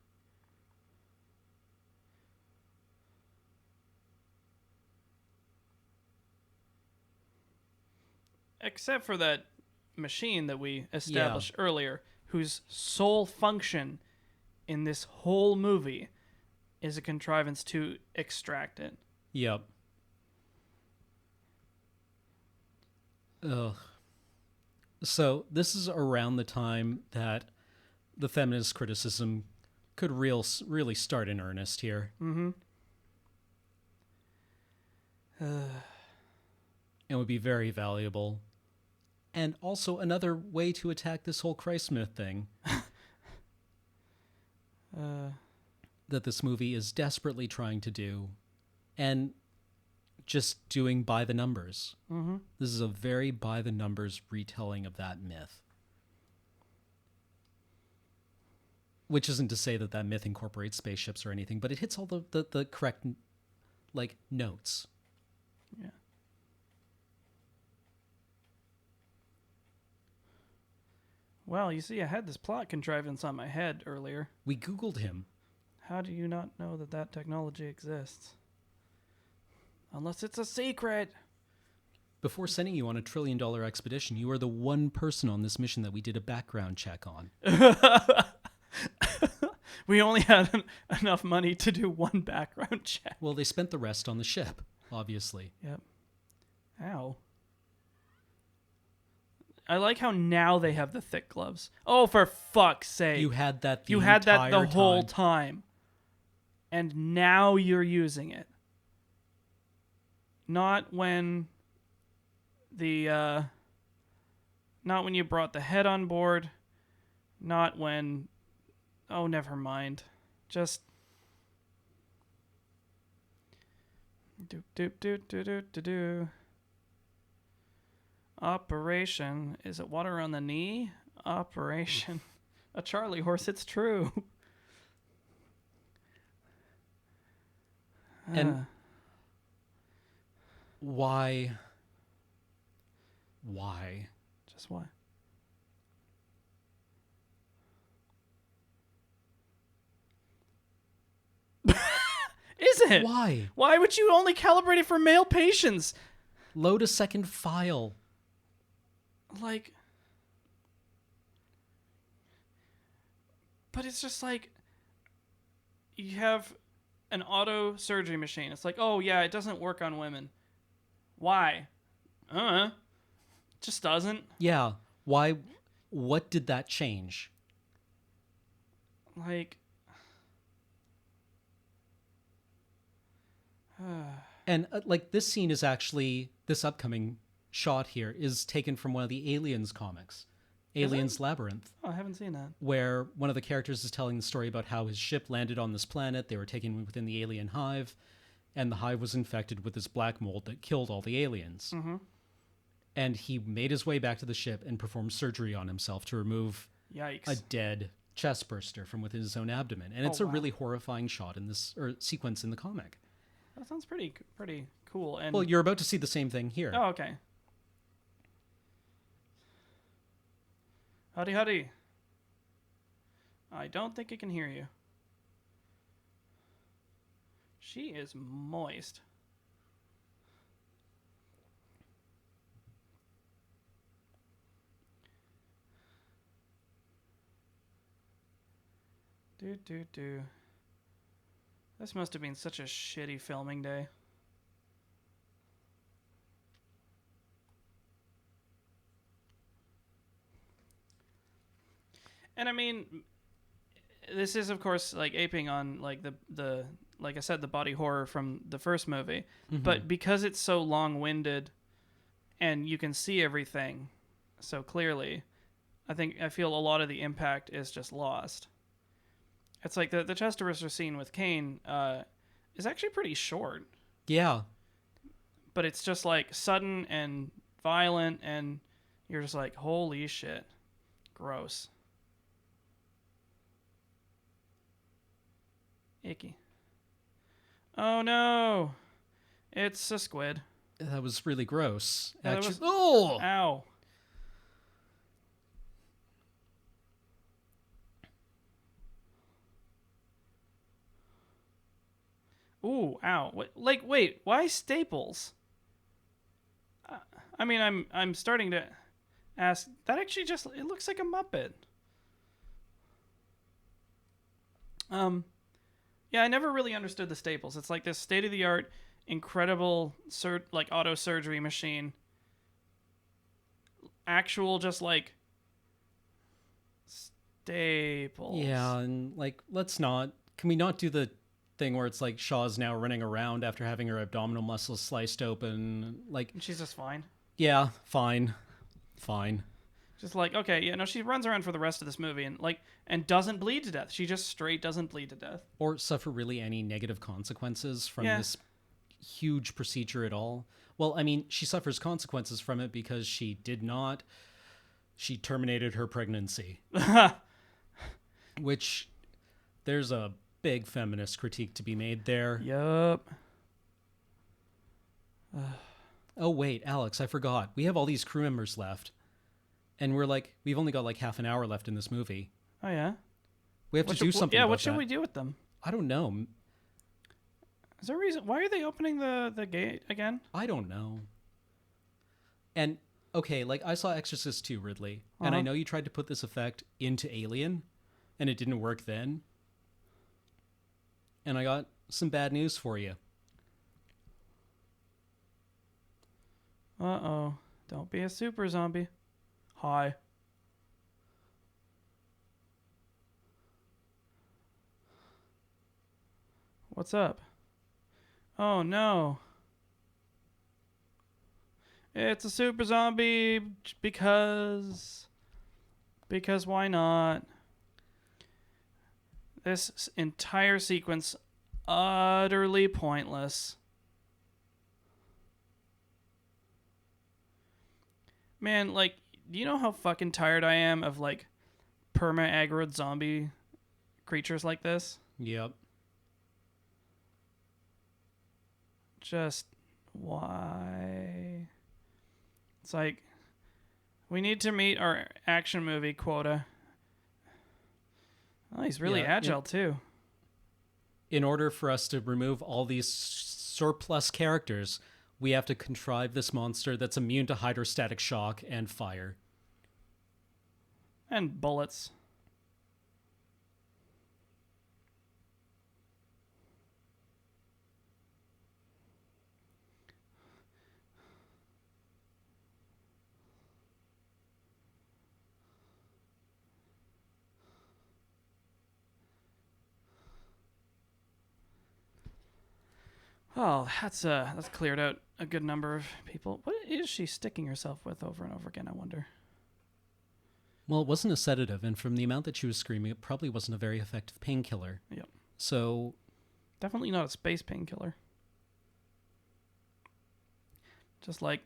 Except for that machine that we established earlier, whose sole function in this whole movie is a contrivance to extract it. Yep. Ugh. So this is around the time that the feminist criticism could really start in earnest here. Mm-hmm. And would be very valuable. And also another way to attack this whole Christ myth thing. That this movie is desperately trying to do. And just doing by the numbers. Mm-hmm. This is a very by the numbers retelling of that myth. Which isn't to say that that myth incorporates spaceships or anything, but it hits all the correct, like, notes. Yeah. Well, you see, I had this plot contrivance on my head earlier. We Googled him. How do you not know that that technology exists? Unless it's a secret. Before sending you on a $1 trillion expedition, you are the one person on this mission that we did a background check on. We only had enough money to do one background check. Well, they spent the rest on the ship, obviously. Yep. Ow. I like how now they have the thick gloves. Oh, for fuck's sake. You had that the whole time. And now you're using it. Not when not when you brought the head on board. Not when... Oh, never mind. Just... Doop, doop, doop, doop, doop, doop, doop. Operation. Is it water on the knee? Operation. A Charlie horse, it's true. And why? Why? Just why? Is it? Why? Why would you only calibrate it for male patients? Load a second file. Like, but it's just like, you have an auto surgery machine. It's like, oh yeah, it doesn't work on women. Why? Just doesn't. Yeah. Why? What did that change? Like, And like this scene is actually, this upcoming shot here is taken from one of the Aliens comics, Aliens Labyrinth, oh, I haven't seen that. where one of the characters is telling the story about how his ship landed on this planet. They were taken within the alien hive, and the hive was infected with this black mold that killed all the aliens. Mm-hmm. And he made his way back to the ship and performed surgery on himself to remove Yikes. a dead chest burster from within his own abdomen. And it's a really horrifying shot in this, or sequence in the comic. That sounds pretty cool. And Well, you're about to see the same thing here. oh, okay. Howdy, howdy. I don't think I can hear you. She is moist. Do. This must have been such a shitty filming day. And I mean, this is of course like aping on like the like I said, the body horror from the first movie, but because it's so long-winded and you can see everything so clearly, I feel a lot of the impact is just lost. It's like the chest burster scene with Kane is actually pretty short. Yeah. But it's just like sudden and violent, and you're just like, holy shit. Gross. Icky. Oh no! It's a squid. That was really gross. Yeah, that Actually, was- oh! Ow. Ooh, ow. Wait, why staples? I mean, I'm starting to ask. That actually just, it looks like a Muppet. Yeah, I never really understood the staples. It's like this state-of-the-art, incredible, auto surgery machine. Actual, just like staples. Yeah, and like, can we not do the thing where it's like Shaw's now running around after having her abdominal muscles sliced open? Like, And she's just fine. yeah, fine. Just like, okay, yeah, no, she runs around for the rest of this movie and doesn't bleed to death. She just straight doesn't bleed to death. Or suffer really any negative consequences from Yeah. this huge procedure at all. Well, I mean, she suffers consequences from it because she terminated her pregnancy. Which, there's a big feminist critique to be made there. Yup. Oh, wait, Alex, I forgot. We have all these crew members left. And we've only got like half an hour left in this movie. Oh, yeah? We have to do something Yeah, about what should that. we do with them? I don't know. Is there a reason? Why are they opening the gate again? I don't know. And, okay, like, I saw Exorcist 2, Ridley. And I know you tried to put this effect into Alien, and it didn't work then. And I got some bad news for you. Uh-oh. Don't be a super zombie. Hi. What's up? Oh, no. It's a super zombie because why not? This entire sequence utterly pointless. Man, like, do you know how fucking tired I am of, like, perma-aggroed zombie creatures like this? Yep. Just why? It's like, we need to meet our action movie quota. Oh, he's really agile, too. In order for us to remove all these surplus characters, we have to contrive this monster that's immune to hydrostatic shock and fire. And bullets. Oh, that's cleared out a good number of people. What is she sticking herself with over and over again, I wonder? Well, it wasn't a sedative, and from the amount that she was screaming, it probably wasn't a very effective painkiller. Yep. So... definitely not a space painkiller. Just like,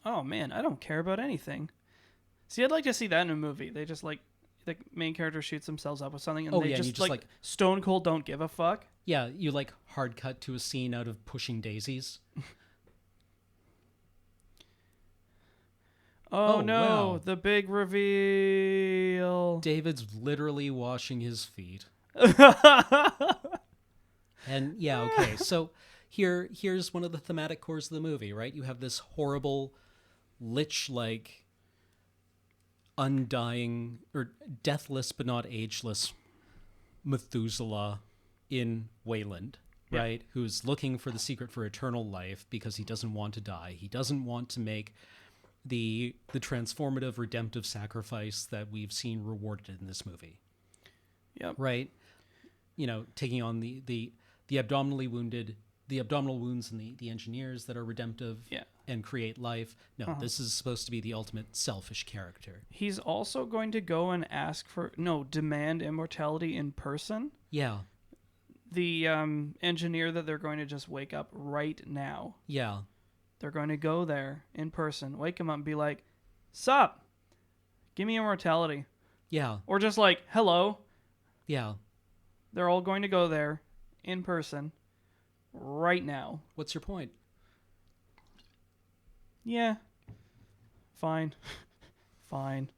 oh man, I don't care about anything. See, I'd like to see that in a movie. They just like, the main character shoots themselves up with something, and they just like stone cold don't give a fuck. Yeah, you like hard cut to a scene out of Pushing Daisies. Oh no, wow. the big reveal. David's literally washing his feet. And yeah, okay. So here's one of the thematic cores of the movie, right? You have this horrible lich-like undying or deathless but not ageless Methuselah in Wayland, right? Who's looking for the secret for eternal life because he doesn't want to die. He doesn't want to make the transformative redemptive sacrifice that we've seen rewarded in this movie. Yep. Right? You know, taking on the abdominally wounded, the abdominal wounds and the engineers that are redemptive and create life. No, this is supposed to be the ultimate selfish character. He's also going to go and demand immortality in person. Yeah. The engineer that they're going to just wake up right now. Yeah. They're going to go there in person, wake him up and be like, "Sup? Give me immortality." Yeah. Or just like, "Hello." Yeah. They're all going to go there in person right now. What's your point? Yeah. Fine. Fine.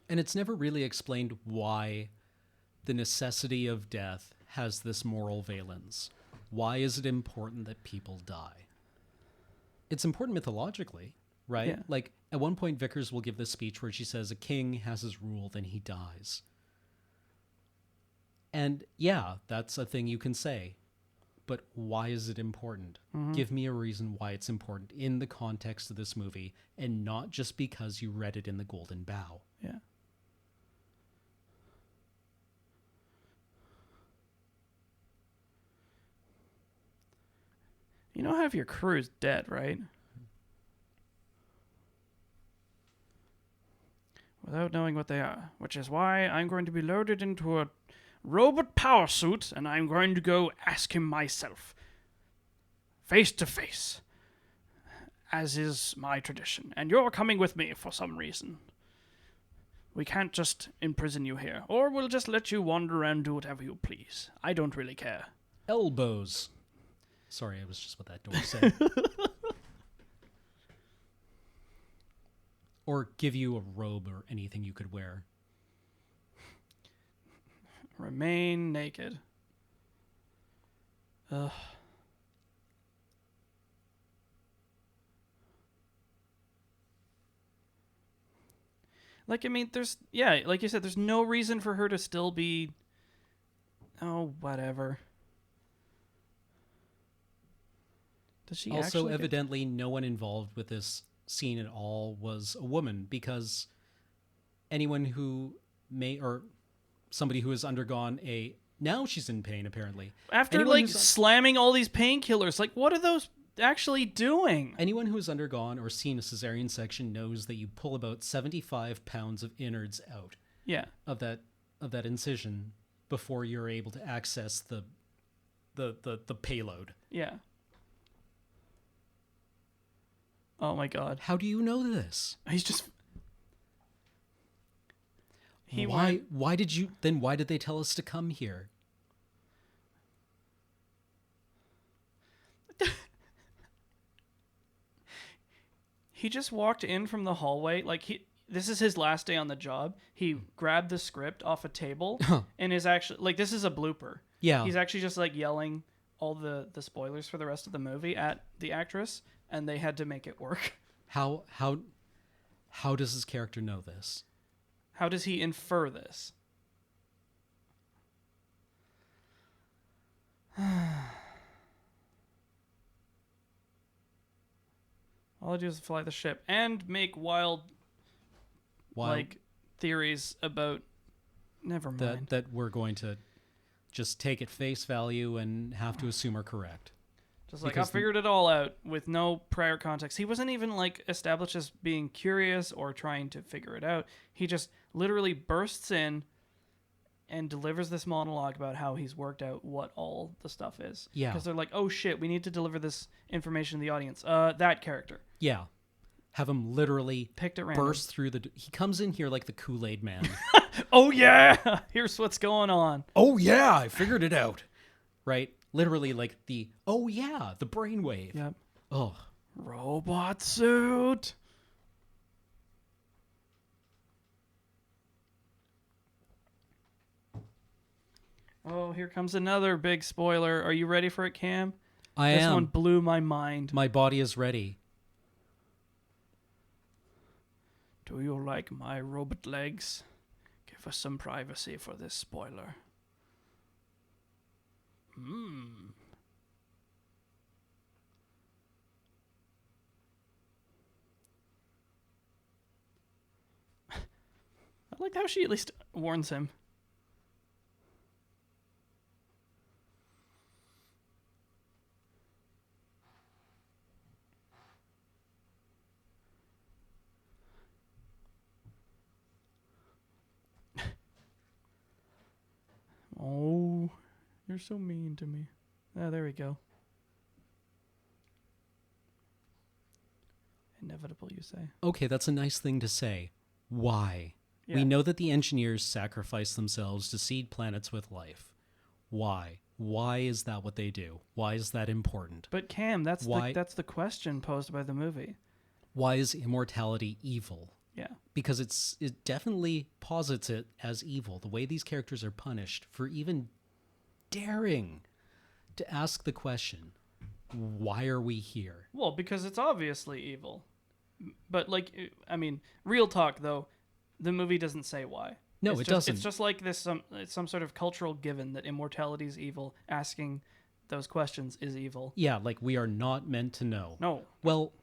And it's never really explained why the necessity of death has this moral valence. Why is it important that people die? It's important mythologically, right? Yeah. Like, at one point, Vickers will give this speech where she says, a king has his rule, then he dies. And yeah, that's a thing you can say. But why is it important? Mm-hmm. Give me a reason why it's important in the context of this movie, and not just because you read it in the Golden Bough. Yeah. You know half your crew is dead, right? Without knowing what they are, which is why I'm going to be loaded into a robot power suit, and I'm going to go ask him myself, face to face, as is my tradition. And you're coming with me for some reason. We can't just imprison you here, or we'll just let you wander around and do whatever you please. I don't really care. Elbows. Sorry, it was just what that door said. Or give you a robe or anything you could wear. Remain naked. Ugh. Like, I mean, like you said, there's no reason for her to still be... Oh, whatever. Does she also, evidently, no one involved with this scene at all was a woman, because anyone who or somebody who has undergone now she's in pain, apparently. After, slamming all these painkillers, like, what are those actually doing? Anyone who has undergone or seen a cesarean section knows that you pull about 75 pounds of innards out. Yeah. Of that incision before you're able to access the payload. Yeah. Oh my god. How do you know this? He's just... Why did they tell us to come here? He just walked in from the hallway. Like, this is his last day on the job. He grabbed the script off a table and is actually... Like, this is a blooper. Yeah. He's actually just, like, yelling all the spoilers for the rest of the movie at the actress, and they had to make it work. How does his character know this? How does he infer this? All I do is fly the ship and make wild like theories about... Never mind. That we're going to just take at face value and have to assume are correct. Just like, I figured it all out with no prior context. He wasn't even like established as being curious or trying to figure it out. He just literally bursts in and delivers this monologue about how he's worked out what all the stuff is. Yeah. Because they're like, oh shit, we need to deliver this information to the audience. That character. Yeah. Have him literally Picked at random. burst through the... He comes in here like the Kool-Aid man. Oh yeah! Here's what's going on. Oh yeah, I figured it out. Right? Literally like the, oh yeah, the brainwave. Yep. Oh. Robot suit. Oh, here comes another big spoiler. Are you ready for it, Cam? I This am. one blew my mind. My body is ready. Do you like my robot legs? Give us some privacy for this spoiler. I like how she at least warns him. Oh, you're so mean to me. Ah, there we go. Inevitable, you say. Okay, that's a nice thing to say. Why? Yeah. We know that the engineers sacrifice themselves to seed planets with life. Why? Why is that what they do? Why is that important? But Cam, that's Why- that's the question posed by the movie. Why is immortality evil? Yeah. Because it definitely posits it as evil. The way these characters are punished for even daring to ask the question, why are we here? Well, because it's obviously evil. But like, I mean, real talk though, the movie doesn't say why. No, It's it just- doesn't. It's just like this. It's some sort of cultural given that immortality is evil. Asking those questions is evil. Yeah, like we are not meant to know. No. Well,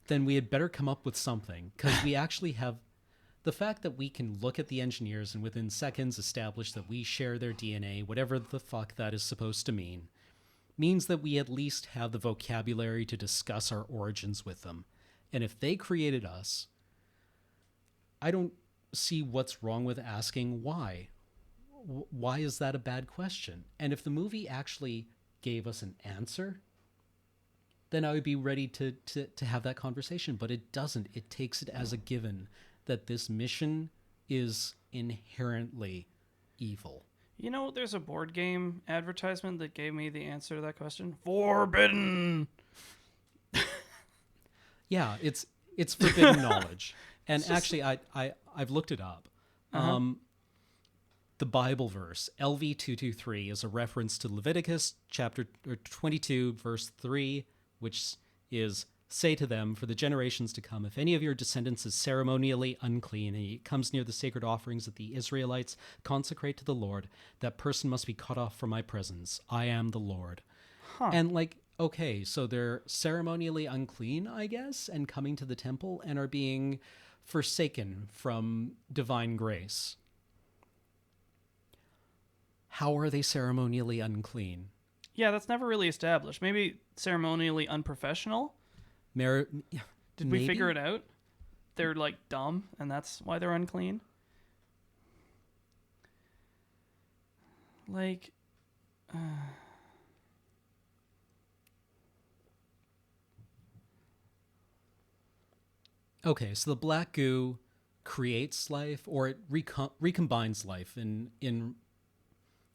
then we had better come up with something, because we actually have the fact that we can look at the engineers and within seconds establish that we share their DNA, whatever the fuck that is supposed to mean, means that we at least have the vocabulary to discuss our origins with them. And if they created us, I don't see what's wrong with asking why. Why is that a bad question? And if the movie actually gave us an answer, then I would be ready to have that conversation. But it doesn't. It takes it as a given that this mission is inherently evil. You know, there's a board game advertisement that gave me the answer to that question. Forbidden. Yeah, it's forbidden knowledge. And actually, I've looked it up. The Bible verse, LV223, is a reference to Leviticus chapter 22, verse 3, which is, "Say to them, for the generations to come, if any of your descendants is ceremonially unclean, and he comes near the sacred offerings that the Israelites consecrate to the Lord, that person must be cut off from my presence. I am the Lord." Huh. And like, okay, so they're ceremonially unclean, I guess, and coming to the temple and are being forsaken from divine grace. How are they ceremonially unclean? Yeah, that's never really established. Maybe ceremonially unprofessional? Did we figure it out? They're like dumb, and that's why they're unclean? Like, Okay, so the black goo creates life, or it recombines life in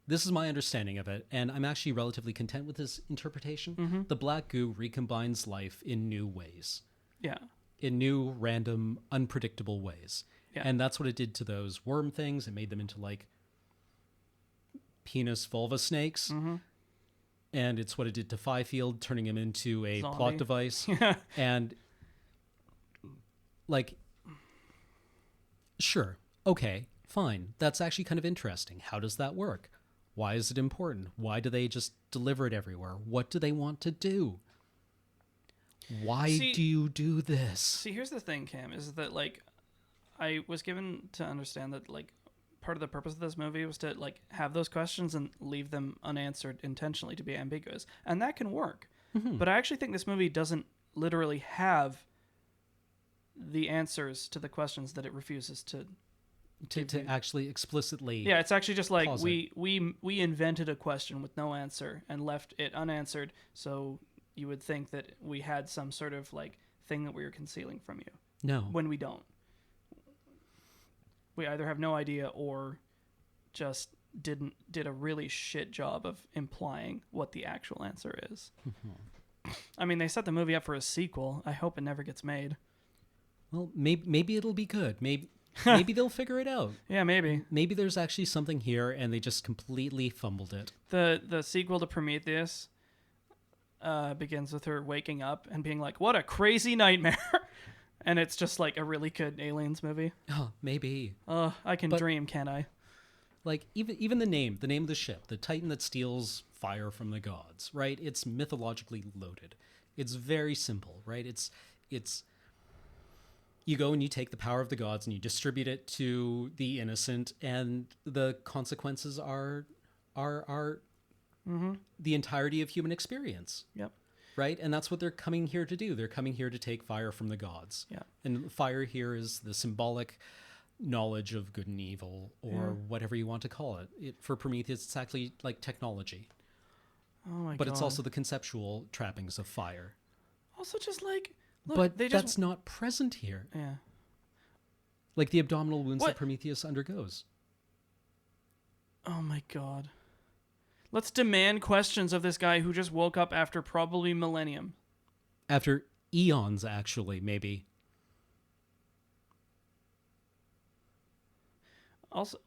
this is my understanding of it, and I'm actually relatively content with this interpretation. The black goo recombines life in new ways, yeah. in new, random, unpredictable ways. Yeah. And that's what it did to those worm things. It made them into like penis vulva snakes. And it's what it did to Fifield, turning him into a Zombie. plot device. Yeah. And like, sure, okay, fine. That's actually kind of interesting. How does that work? Why is it important? Why do they just deliver it everywhere? What do they want to do? Why do you do this? See, here's the thing, Cam, is that, like, I was given to understand that, like, part of the purpose of this movie was to, like, have those questions and leave them unanswered intentionally, to be ambiguous. And that can work. But I actually think this movie doesn't literally have the answers to the questions that it refuses to actually explicitly. Yeah, it's actually just like pause we invented a question with no answer and left it unanswered, so you would think that we had some sort of like thing that we were concealing from you. No. When we don't. We either have no idea or just did a really shit job of implying what the actual answer is. I mean, they set the movie up for a sequel. I hope it never gets made. Well, maybe it'll be good. Maybe they'll figure it out. Yeah, maybe. Maybe there's actually something here and they just completely fumbled it. The sequel to Prometheus begins with her waking up and being like, what a crazy nightmare. And it's just like a really good aliens movie. Oh, maybe. I can dream, can't I? Like even the name of the ship, the Titan that steals fire from the gods, right? It's mythologically loaded. It's very simple, right? It's you go and you take the power of the gods and you distribute it to the innocent, and the consequences are the entirety of human experience. Yep. Right? And that's what they're coming here to do. They're coming here to take fire from the gods. Yeah. And fire here is the symbolic knowledge of good and evil, or whatever you want to call it. For Prometheus, it's actually like technology. Oh my god. But it's also the conceptual trappings of fire. Also just like... Look, but they that's not present here. Yeah. Like the abdominal wounds that Prometheus undergoes. Oh my god. Let's demand questions of this guy who just woke up after probably millennium. After eons, actually, maybe. Also,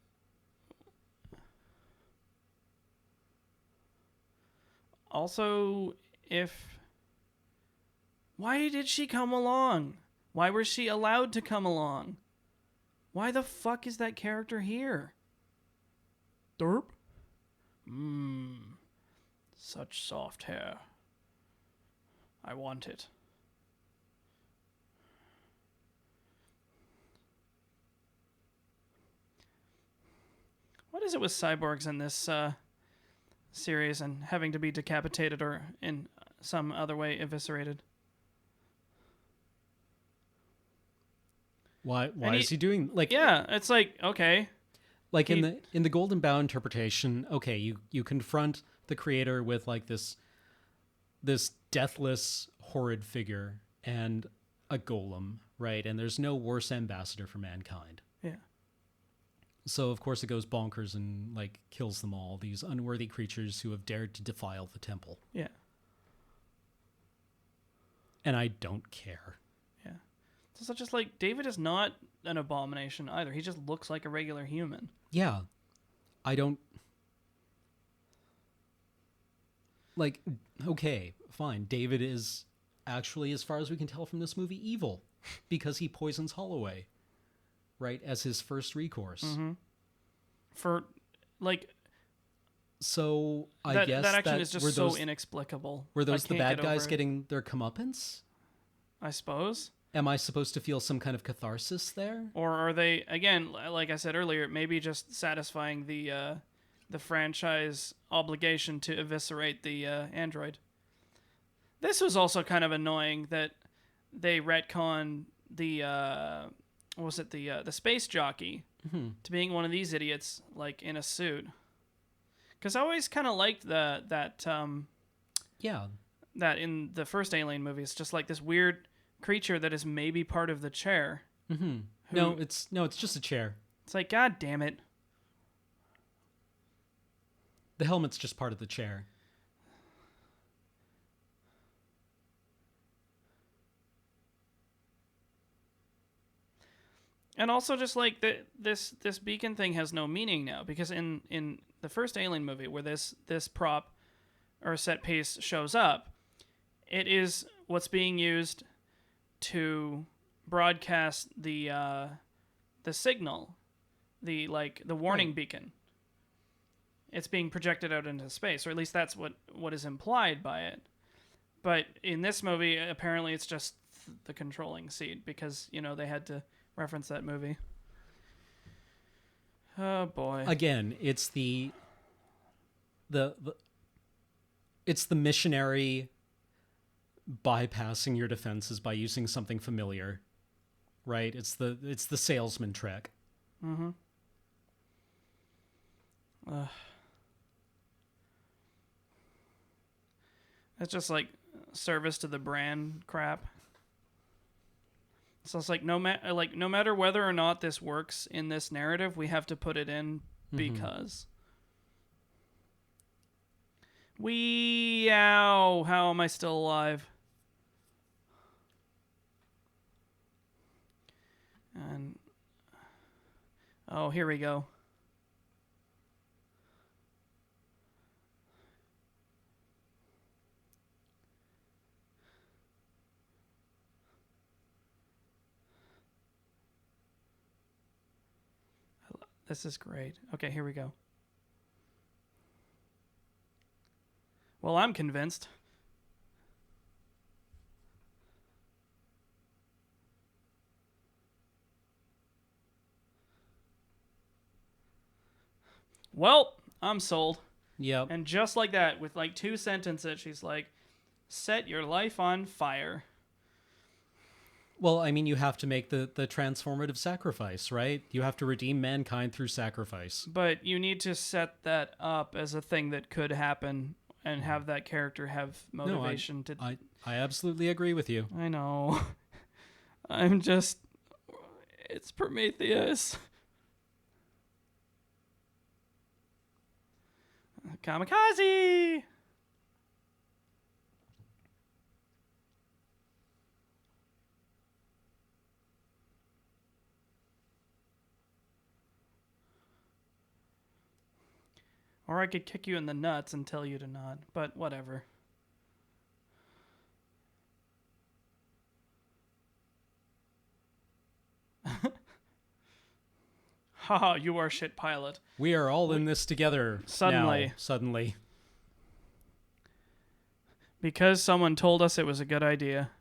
why did she come along? Why was she allowed to come along? Why the fuck is that character here? Derp? Such soft hair. I want it. What is it with cyborgs in this series and having to be decapitated or in some other way eviscerated? Why is he doing like? Yeah, it's like, okay. Like in the Golden Bough interpretation, okay, you confront the creator with like this deathless, horrid figure and a golem, right? And there's no worse ambassador for mankind. Yeah. So of course it goes bonkers and like kills them all, these unworthy creatures who have dared to defile the temple. Yeah. And I don't care. Yeah. So just like David is not an abomination either. He just looks like a regular human. Yeah. I don't like, okay, fine. David is actually, as far as we can tell from this movie, evil because he poisons Holloway, right, as his first recourse. Mm-hmm. For, like... So, I guess that action is just so those, inexplicable. Were those the bad guys getting their comeuppance? I suppose. Am I supposed to feel some kind of catharsis there? Or are they, again, like I said earlier, maybe just satisfying the franchise obligation to eviscerate the android? This was also kind of annoying that they retcon the the space jockey to being one of these idiots, like in a suit. Because I always kind of liked Yeah. that in the first Alien movie, it's just like this weird creature that is maybe part of the chair. Mm-hmm. It's just a chair. It's like, God damn it. The helmet's just part of the chair. And also, just like this beacon thing has no meaning now, because in the first Alien movie, where this prop or set piece shows up, it is what's being used to broadcast the signal, the warning beacon. It's being projected out into space, or at least that's what is implied by it. But in this movie, apparently it's just the controlling seat, because they had to reference that movie. Oh boy. Again, it's the missionary bypassing your defenses by using something familiar. Right? It's the salesman trick. Mm-hmm. It's just like service to the brand crap. So it's like no matter whether or not this works in this narrative, we have to put it in because. Ow! How am I still alive? And oh, here we go. This is great. Okay, here we go. Well, I'm convinced. Well, I'm sold. Yep. And just like that, with like 2 sentences, she's like, set your life on fire. Well, I mean, you have to make the transformative sacrifice, right? You have to redeem mankind through sacrifice. But you need to set that up as a thing that could happen and have that character have motivation to... I absolutely agree with you. I know. I'm just... It's Prometheus. Kamikaze! Or I could kick you in the nuts and tell you to not, but whatever. Haha, you are shit pilot. We are all in this together. Suddenly. Now, suddenly. Because someone told us it was a good idea,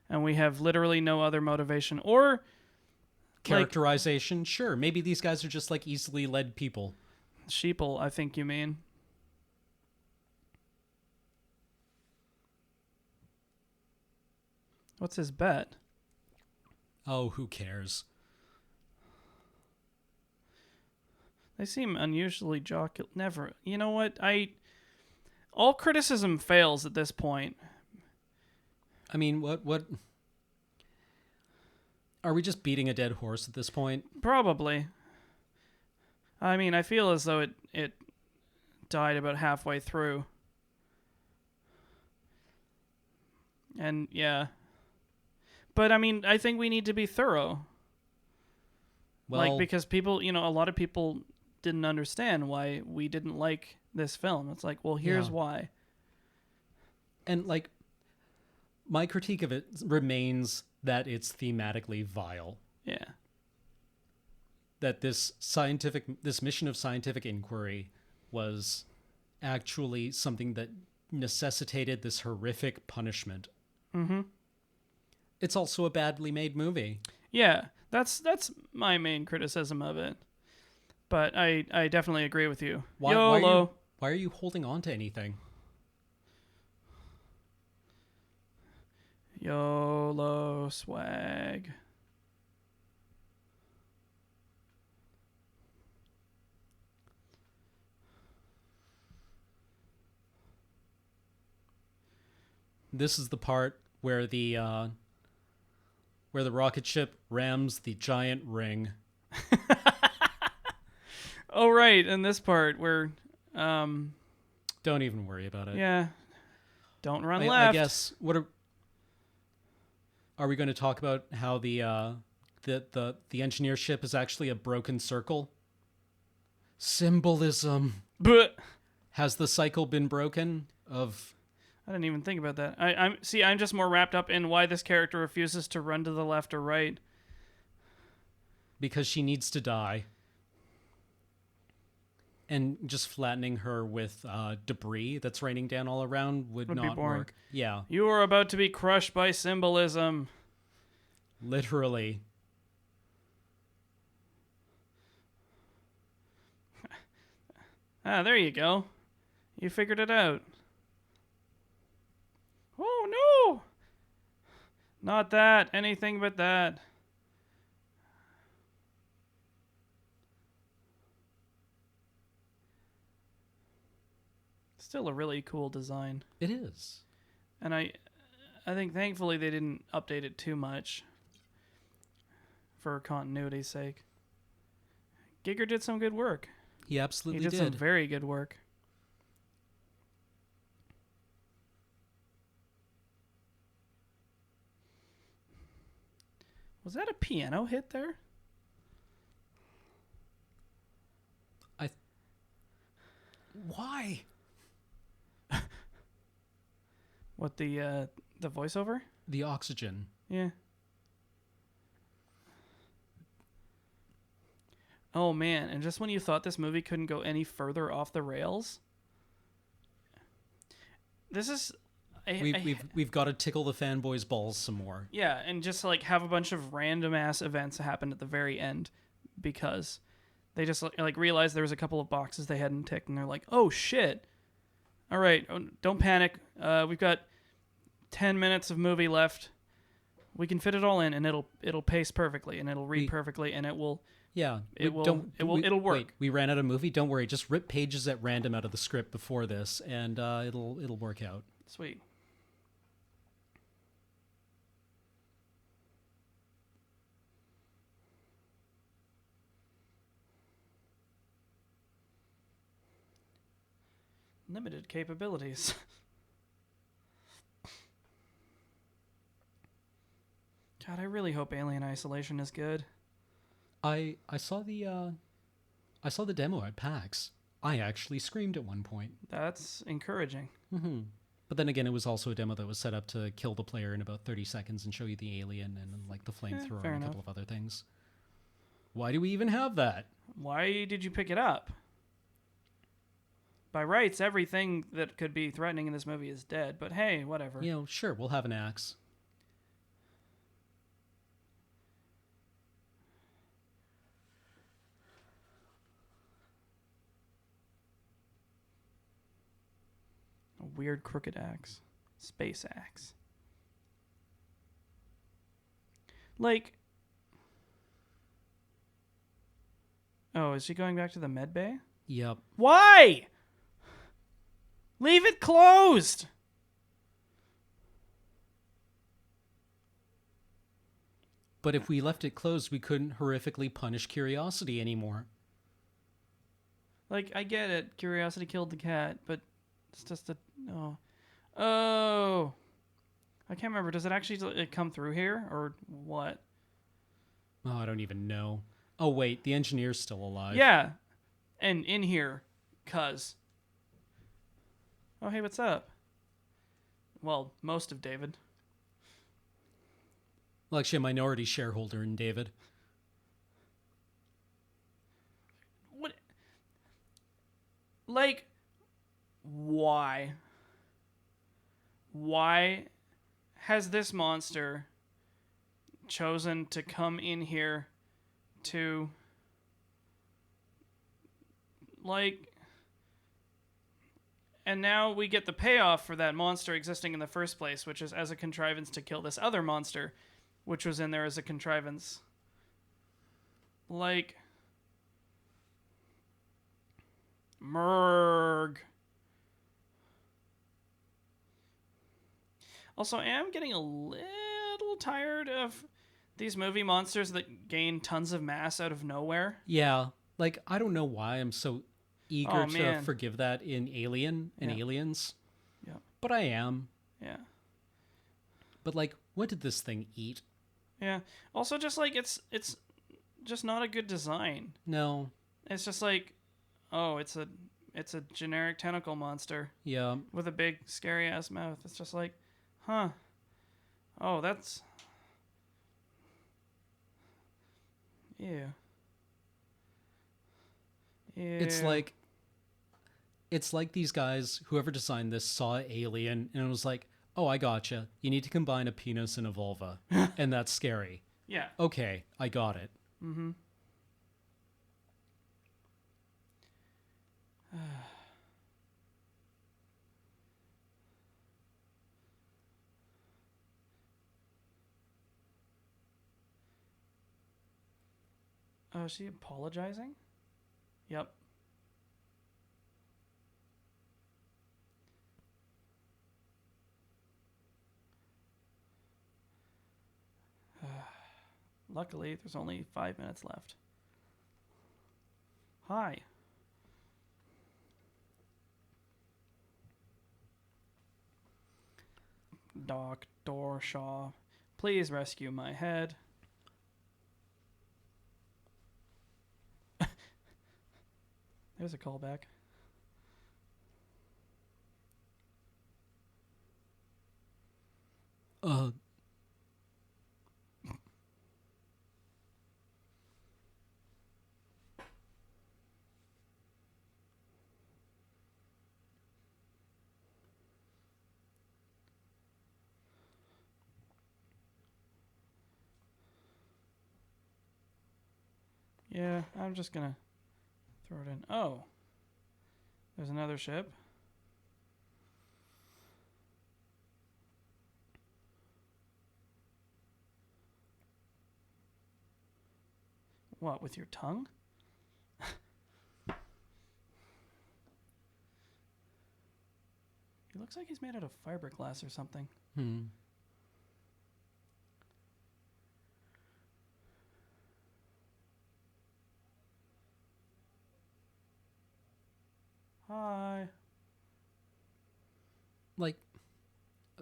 and we have literally no other motivation. Or... Characterization, sure. Maybe these guys are just like easily led people. Sheeple, I think you mean. What's his bet? Oh, who cares? They seem unusually jocular. Never. You know what? All criticism fails at this point. I mean, what? Are we just beating a dead horse at this point? Probably. I mean, I feel as though it died about halfway through. And, yeah. But, I mean, I think we need to be thorough. Well, because people, a lot of people didn't understand why we didn't like this film. It's like, well, here's why. And, my critique of it remains that it's thematically vile. Yeah. That this mission of scientific inquiry was actually something that necessitated this horrific punishment. Mm-hmm. It's also a badly made movie. Yeah, that's my main criticism of it. But I definitely agree with you. YOLO. Why are you holding on to anything? YOLO swag. This is the part where the rocket ship rams the giant ring. Oh, right. In this part where, Don't even worry about it. yeah, don't run I left. guess are we going to talk about how the engineer ship is actually a broken circle? Symbolism. But Has the cycle been broken of I didn't even think about that. I'm just more wrapped up in why this character refuses to run to the left or right. because she needs to die? And just flattening her with debris that's raining down all around would Would be not boring. work. Yeah, You are about to be crushed by symbolism. literally. Ah, there you go. You figured it out. Oh, no! Not that. Anything but that. Still a really cool design. It is. And I think thankfully they didn't update it too much for continuity's sake. Giger did some good work. He absolutely He did some very good work. Was that a piano hit there? Why? What, the voiceover? The oxygen. Yeah. Oh man, and just when you thought this movie couldn't go any further off the rails, this is We've got to tickle the fanboys' balls some more. yeah, and just like have a bunch of random ass events happen at the very end because they just like realized there was a couple of boxes they hadn't ticked, and they're like, "Oh shit! All right, don't panic. We've got 10 minutes of movie left. We can fit it all in, and it'll pace perfectly, and it'll read perfectly, and it will." Yeah, It'll work. Wait, we ran out of movie. Don't worry, just rip pages at random out of the script before this, and it'll work out. Sweet. Limited capabilities. God, I really hope Alien Isolation is good. I saw the demo at PAX. I actually screamed at one point. That's encouraging. Mm-hmm. But then again, it was also a demo that was set up to kill the player in about 30 seconds and show you the alien and like the flamethrower fair and a enough. couple of other things. Why do we even have that? Why did you pick it up? By rights, everything that could be threatening in this movie is dead, but hey, whatever. You know, sure, we'll have an axe. A weird crooked axe. Space axe. Like... Oh, is she going back to the med bay? Yep. Why? Leave it closed! But if we left it closed, we couldn't horrifically punish curiosity anymore. Like, I get it. Curiosity killed the cat, but it's just a... Oh. Oh! I can't remember. Does it actually come through here, or what? Oh, I don't even know. Oh, wait, the engineer's still alive. Yeah. And in here, cuz. Oh, hey, what's up? Well, most of David. Well, actually, a minority shareholder in David. What? Like, why? Why has this monster chosen to come in here to, like... And now we get the payoff for that monster existing in the first place, which is as a contrivance to kill this other monster, which was in there as a contrivance. Like... Merg. Also, I am getting a little tired of these movie monsters that gain tons of mass out of nowhere. Yeah, like I don't know why I'm so eager Oh, to man. forgive that in Alien and Yeah. Aliens, Yeah. but I am. Yeah. But like, what did this thing eat? Yeah. Also, just like it's just not a good design. No. It's just like, oh, it's a generic tentacle monster Yeah. with a big scary ass mouth. It's just like, huh. Oh, that's ew. Ew. It's like these guys, whoever designed this, saw Alien and it was like, oh, I gotcha. You need to combine a penis and a vulva, and that's scary. Yeah. Okay, I got it. Mm-hmm. Oh, is she apologizing? Yep. Luckily, there's only 5 minutes left. Hi. Dr. Shaw, please rescue my head. There's a callback. Yeah, I'm just gonna throw it in. Oh, there's another ship. What, with your tongue? He looks like he's made out of fiberglass or something. Hi. Like,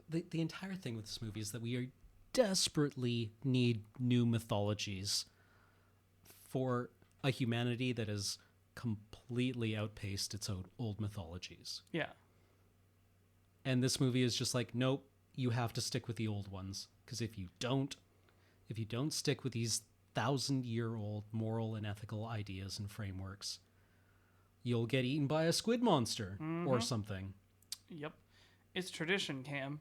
the entire thing with this movie is that we are desperately need new mythologies for a humanity that has completely outpaced its own old mythologies. Yeah. And this movie is just like, nope, you have to stick with the old ones. Because if you don't stick with these 1,000-year-old moral and ethical ideas and frameworks, you'll get eaten by a squid monster or something. Yep. It's tradition, Cam.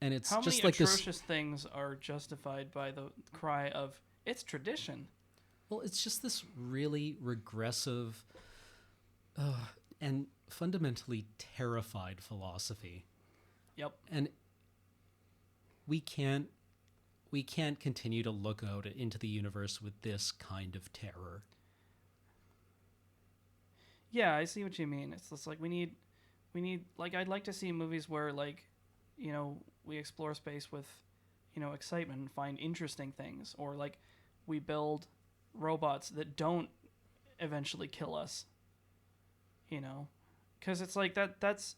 And it's How just many like atrocious things are justified by the cry of, it's tradition? Well, it's just this really regressive and fundamentally terrified philosophy. Yep. And we can't continue to look out into the universe with this kind of terror. Yeah, I see what you mean. It's just like we need like I'd like to see movies where like, you know, we explore space with, you know, excitement and find interesting things, or like we build robots that don't eventually kill us. You know, cuz it's like that's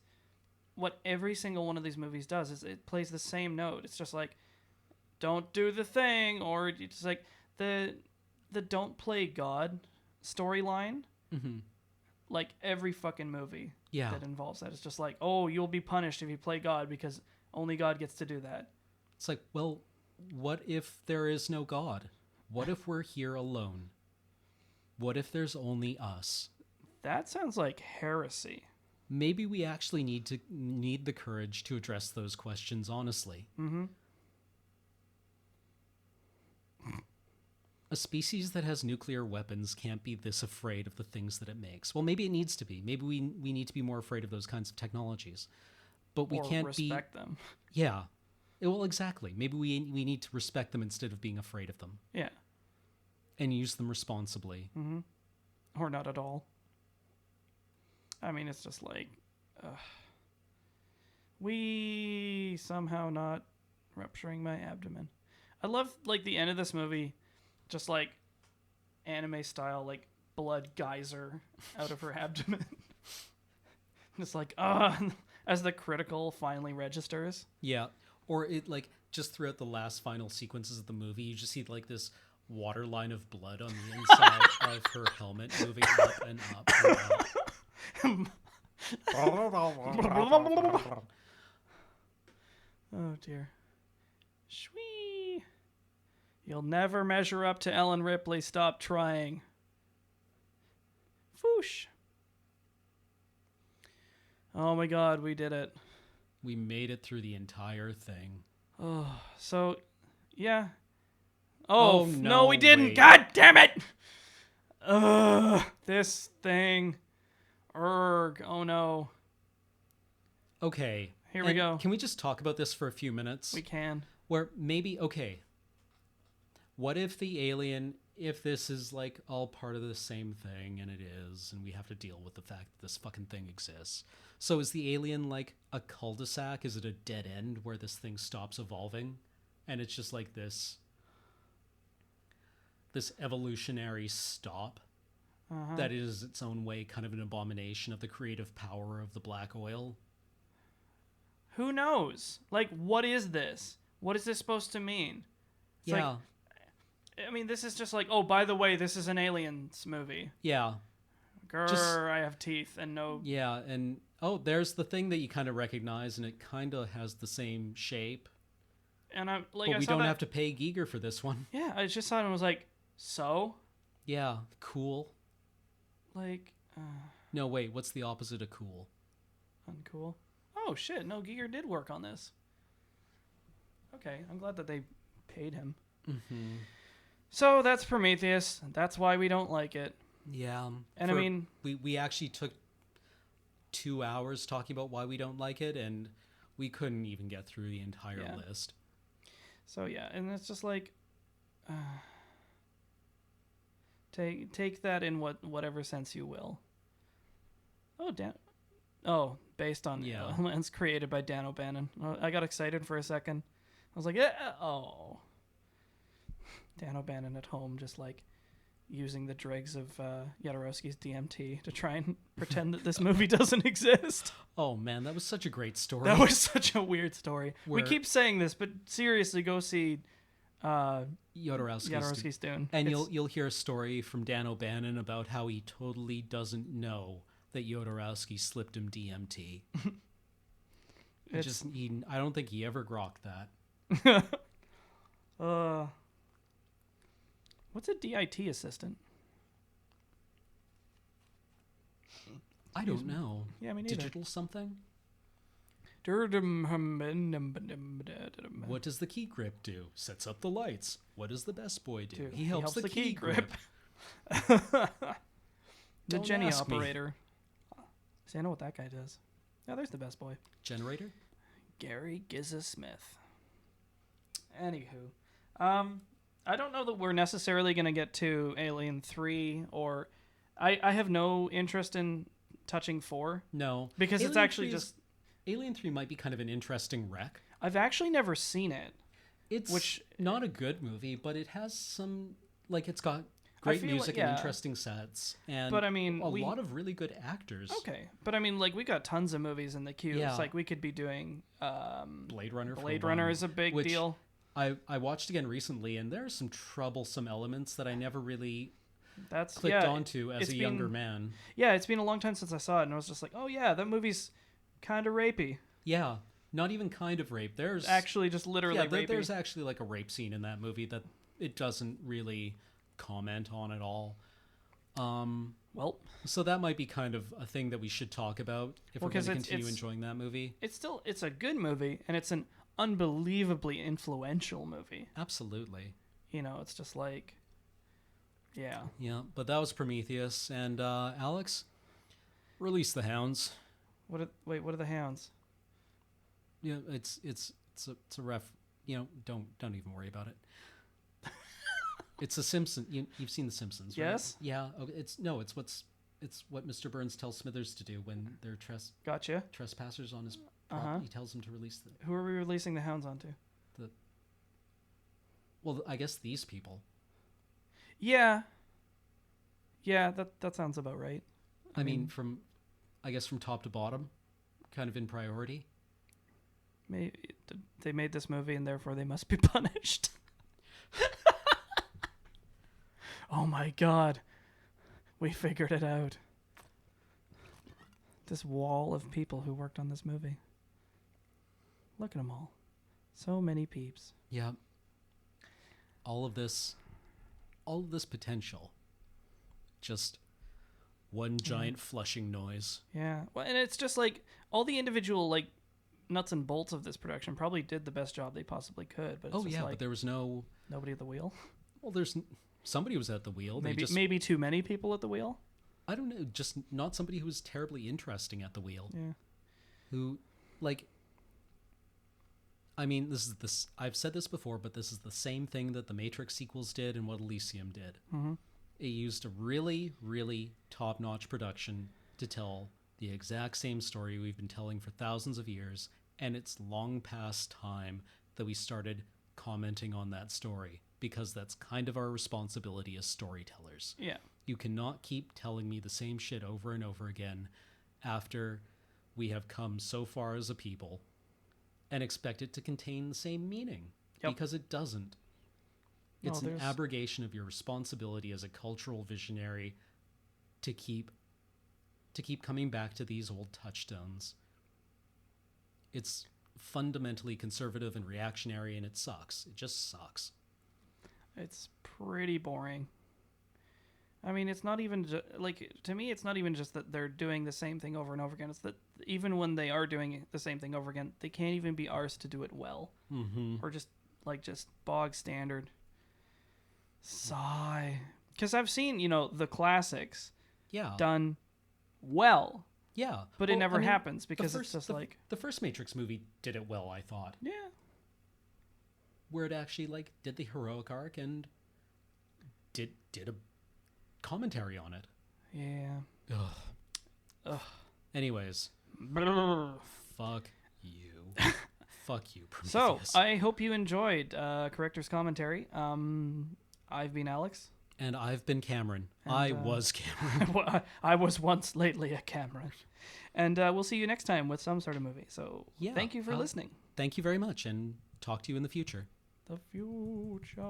what every single one of these movies does, is it plays the same note. It's just like, don't do the thing, or it's like the don't play God storyline. Mm-hmm. Like every fucking movie Yeah. that involves that. It's just like, oh, you'll be punished if you play God because only God gets to do that. It's like, well, what if there is no God? What if we're here alone? What if there's only us? That sounds like heresy. Maybe we actually need the courage to address those questions honestly. Mm-hmm. A species that has nuclear weapons can't be this afraid of the things that it makes. Well, maybe it needs to be. Maybe we need to be more afraid of those kinds of technologies. But we Or can't respect them. Yeah. Well, exactly. Maybe we need to respect them instead of being afraid of them. Yeah. And use them responsibly. Mm-hmm. Or not at all. I mean, it's just like, We somehow not rupturing my abdomen. I love like the end of this movie, just like anime style, like blood geyser out of her abdomen. It's like as the critical finally registers. Yeah. Or it like just throughout the last final sequences of the movie, you just see like this water line of blood on the inside of her helmet moving up and up and up. Oh dear. Shwee. You'll never measure up to Ellen Ripley. Stop trying. Foosh. Oh my god, we did it. We made it through the entire thing. Oh, so, yeah. Oh, no, no, we didn't. wait. God damn it. This thing. Erg. Oh no. Okay. Here we and go. Can we just talk about this for a few minutes? We can. Where maybe, okay, what if the alien, if this is like all part of the same thing, and it is, and we have to deal with the fact that this fucking thing exists. So is the alien like a cul-de-sac? Is it a dead end where this thing stops evolving? And it's just like this evolutionary stop that is its own way kind of an abomination of the creative power of the black oil? Who knows? Like, what is this? What is this supposed to mean? It's yeah. like, I mean, this is just like, oh, by the way, this is an aliens movie. Yeah. Grr, I have teeth and no... Yeah, and oh, there's the thing that you kind of recognize, and it kind of has the same shape. And I'm like, But I we saw don't that... have to pay Giger for this one. Yeah, I just saw it and was like, so? Yeah, cool. Like, No, wait, what's the opposite of cool? uncool. Oh, shit, no, Giger did work on this. Okay, I'm glad that they paid him. Mm-hmm. So that's Prometheus. That's why we don't like it. Yeah. And I mean... We actually took 2 hours talking about why we don't like it, and we couldn't even get through the entire list. So yeah, and it's just like... take that in whatever sense you will. Based on elements created by Dan O'Bannon. I got excited for a second. I was like, Dan O'Bannon at home, just like using the dregs of Jodorowsky's DMT to try and pretend that this movie doesn't exist. Oh man, that was such a great story. That was such a weird story. We Where- keep saying this, but seriously, go see Jodorowsky's Dune. And you'll hear a story from Dan O'Bannon about how he totally doesn't know that Jodorowsky slipped him DMT. I don't think he ever grokked that. What's a DIT assistant? I don't know. Yeah, me neither. Digital something? What What does the key grip do? Sets up the lights. What does the best boy do? Dude, He helps the key grip. The Don't Jenny ask me. operator. See, I know what that guy does. Yeah, there's the best boy. Generator? Gary Gizza Smith. Anywho, I don't know that we're necessarily going to get to Alien 3, or I have no interest in touching 4. No. Because it's Alien actually 3 just... Alien 3 might be kind of an interesting wreck. I've actually never seen it. It's not a good movie, but it has some... Like, it's got great feel music like- and yeah. interesting sets. And But, I mean, a lot of really good actors. Okay, but I mean, like, we got tons of movies in the queue. Yeah. It's like we could be doing Blade Runner. Blade Runner is a big which deal. I watched again recently, and there are some troublesome elements that I never really That's clicked onto as it's a younger man. Yeah, it's been a long time since I saw it, and I was just like, oh yeah, that movie's kind of rapey. Yeah, not even kind of rape. There's Actually, just literally rapey. there's actually like a rape scene in that movie that it doesn't really comment on at all. Well, So that might be kind of a thing that we should talk about if we're going to continue enjoying that movie. it's a good movie, and it's an unbelievably influential movie. Absolutely. You know, it's just like, yeah. Yeah, but that was Prometheus, and Alex, release the hounds. What are the hounds? Yeah, it's a ref. You know, don't even worry about it. It's a Simpson. You've seen The Simpsons, right? Yes. Yeah. Okay, it's what Mr. Burns tells Smithers to do when they're Gotcha. trespassers on his He tells them to release Who are we releasing the hounds onto? Well, I guess these people. Yeah. Yeah, that sounds about right. I mean, from top to bottom, kind of in priority. Maybe they made this movie and therefore they must be punished. Oh my god. We figured it out. This wall of people who worked on this movie. Look at them all. So many peeps. Yeah. All of this potential. Just one giant flushing noise. Yeah. Well, and it's just like all the individual like nuts and bolts of this production probably did the best job they possibly could. But it's but there was nobody at the wheel. Well, somebody was at the wheel. Maybe too many people at the wheel. I don't know. Just not somebody who was terribly interesting at the wheel. Yeah. Who, like. I mean, I've said this before, but this is the same thing that the Matrix sequels did and what Elysium did. Mm-hmm. It used a really, really top-notch production to tell the exact same story we've been telling for thousands of years, and it's long past time that we started commenting on that story, because that's kind of our responsibility as storytellers. Yeah. You cannot keep telling me the same shit over and over again after we have come so far as a people and expect it to contain the same meaning, because it doesn't. It's an abrogation of your responsibility as a cultural visionary to keep coming back to these old touchstones. It's fundamentally conservative and reactionary, and it sucks. It just sucks. It's pretty boring. I mean, it's not even to me, it's not even just that they're doing the same thing over and over again. It's that even when they are doing the same thing over again, they can't even be arsed to do it well, or just bog standard. Sigh, because I've seen the classics, done well, but it never happens because it's just the first Matrix movie did it well. I thought, where it actually did the heroic arc and did a commentary on it. Yeah. Ugh. Anyways, fuck you. Fuck you, Prometheus. So I hope you enjoyed Corrector's commentary. I've been Alex. And I've been Cameron. I was Cameron. I was once lately a Cameron. And we'll see you next time with some sort of movie. So thank you for listening. Thank you very much, and talk to you in the future. The future.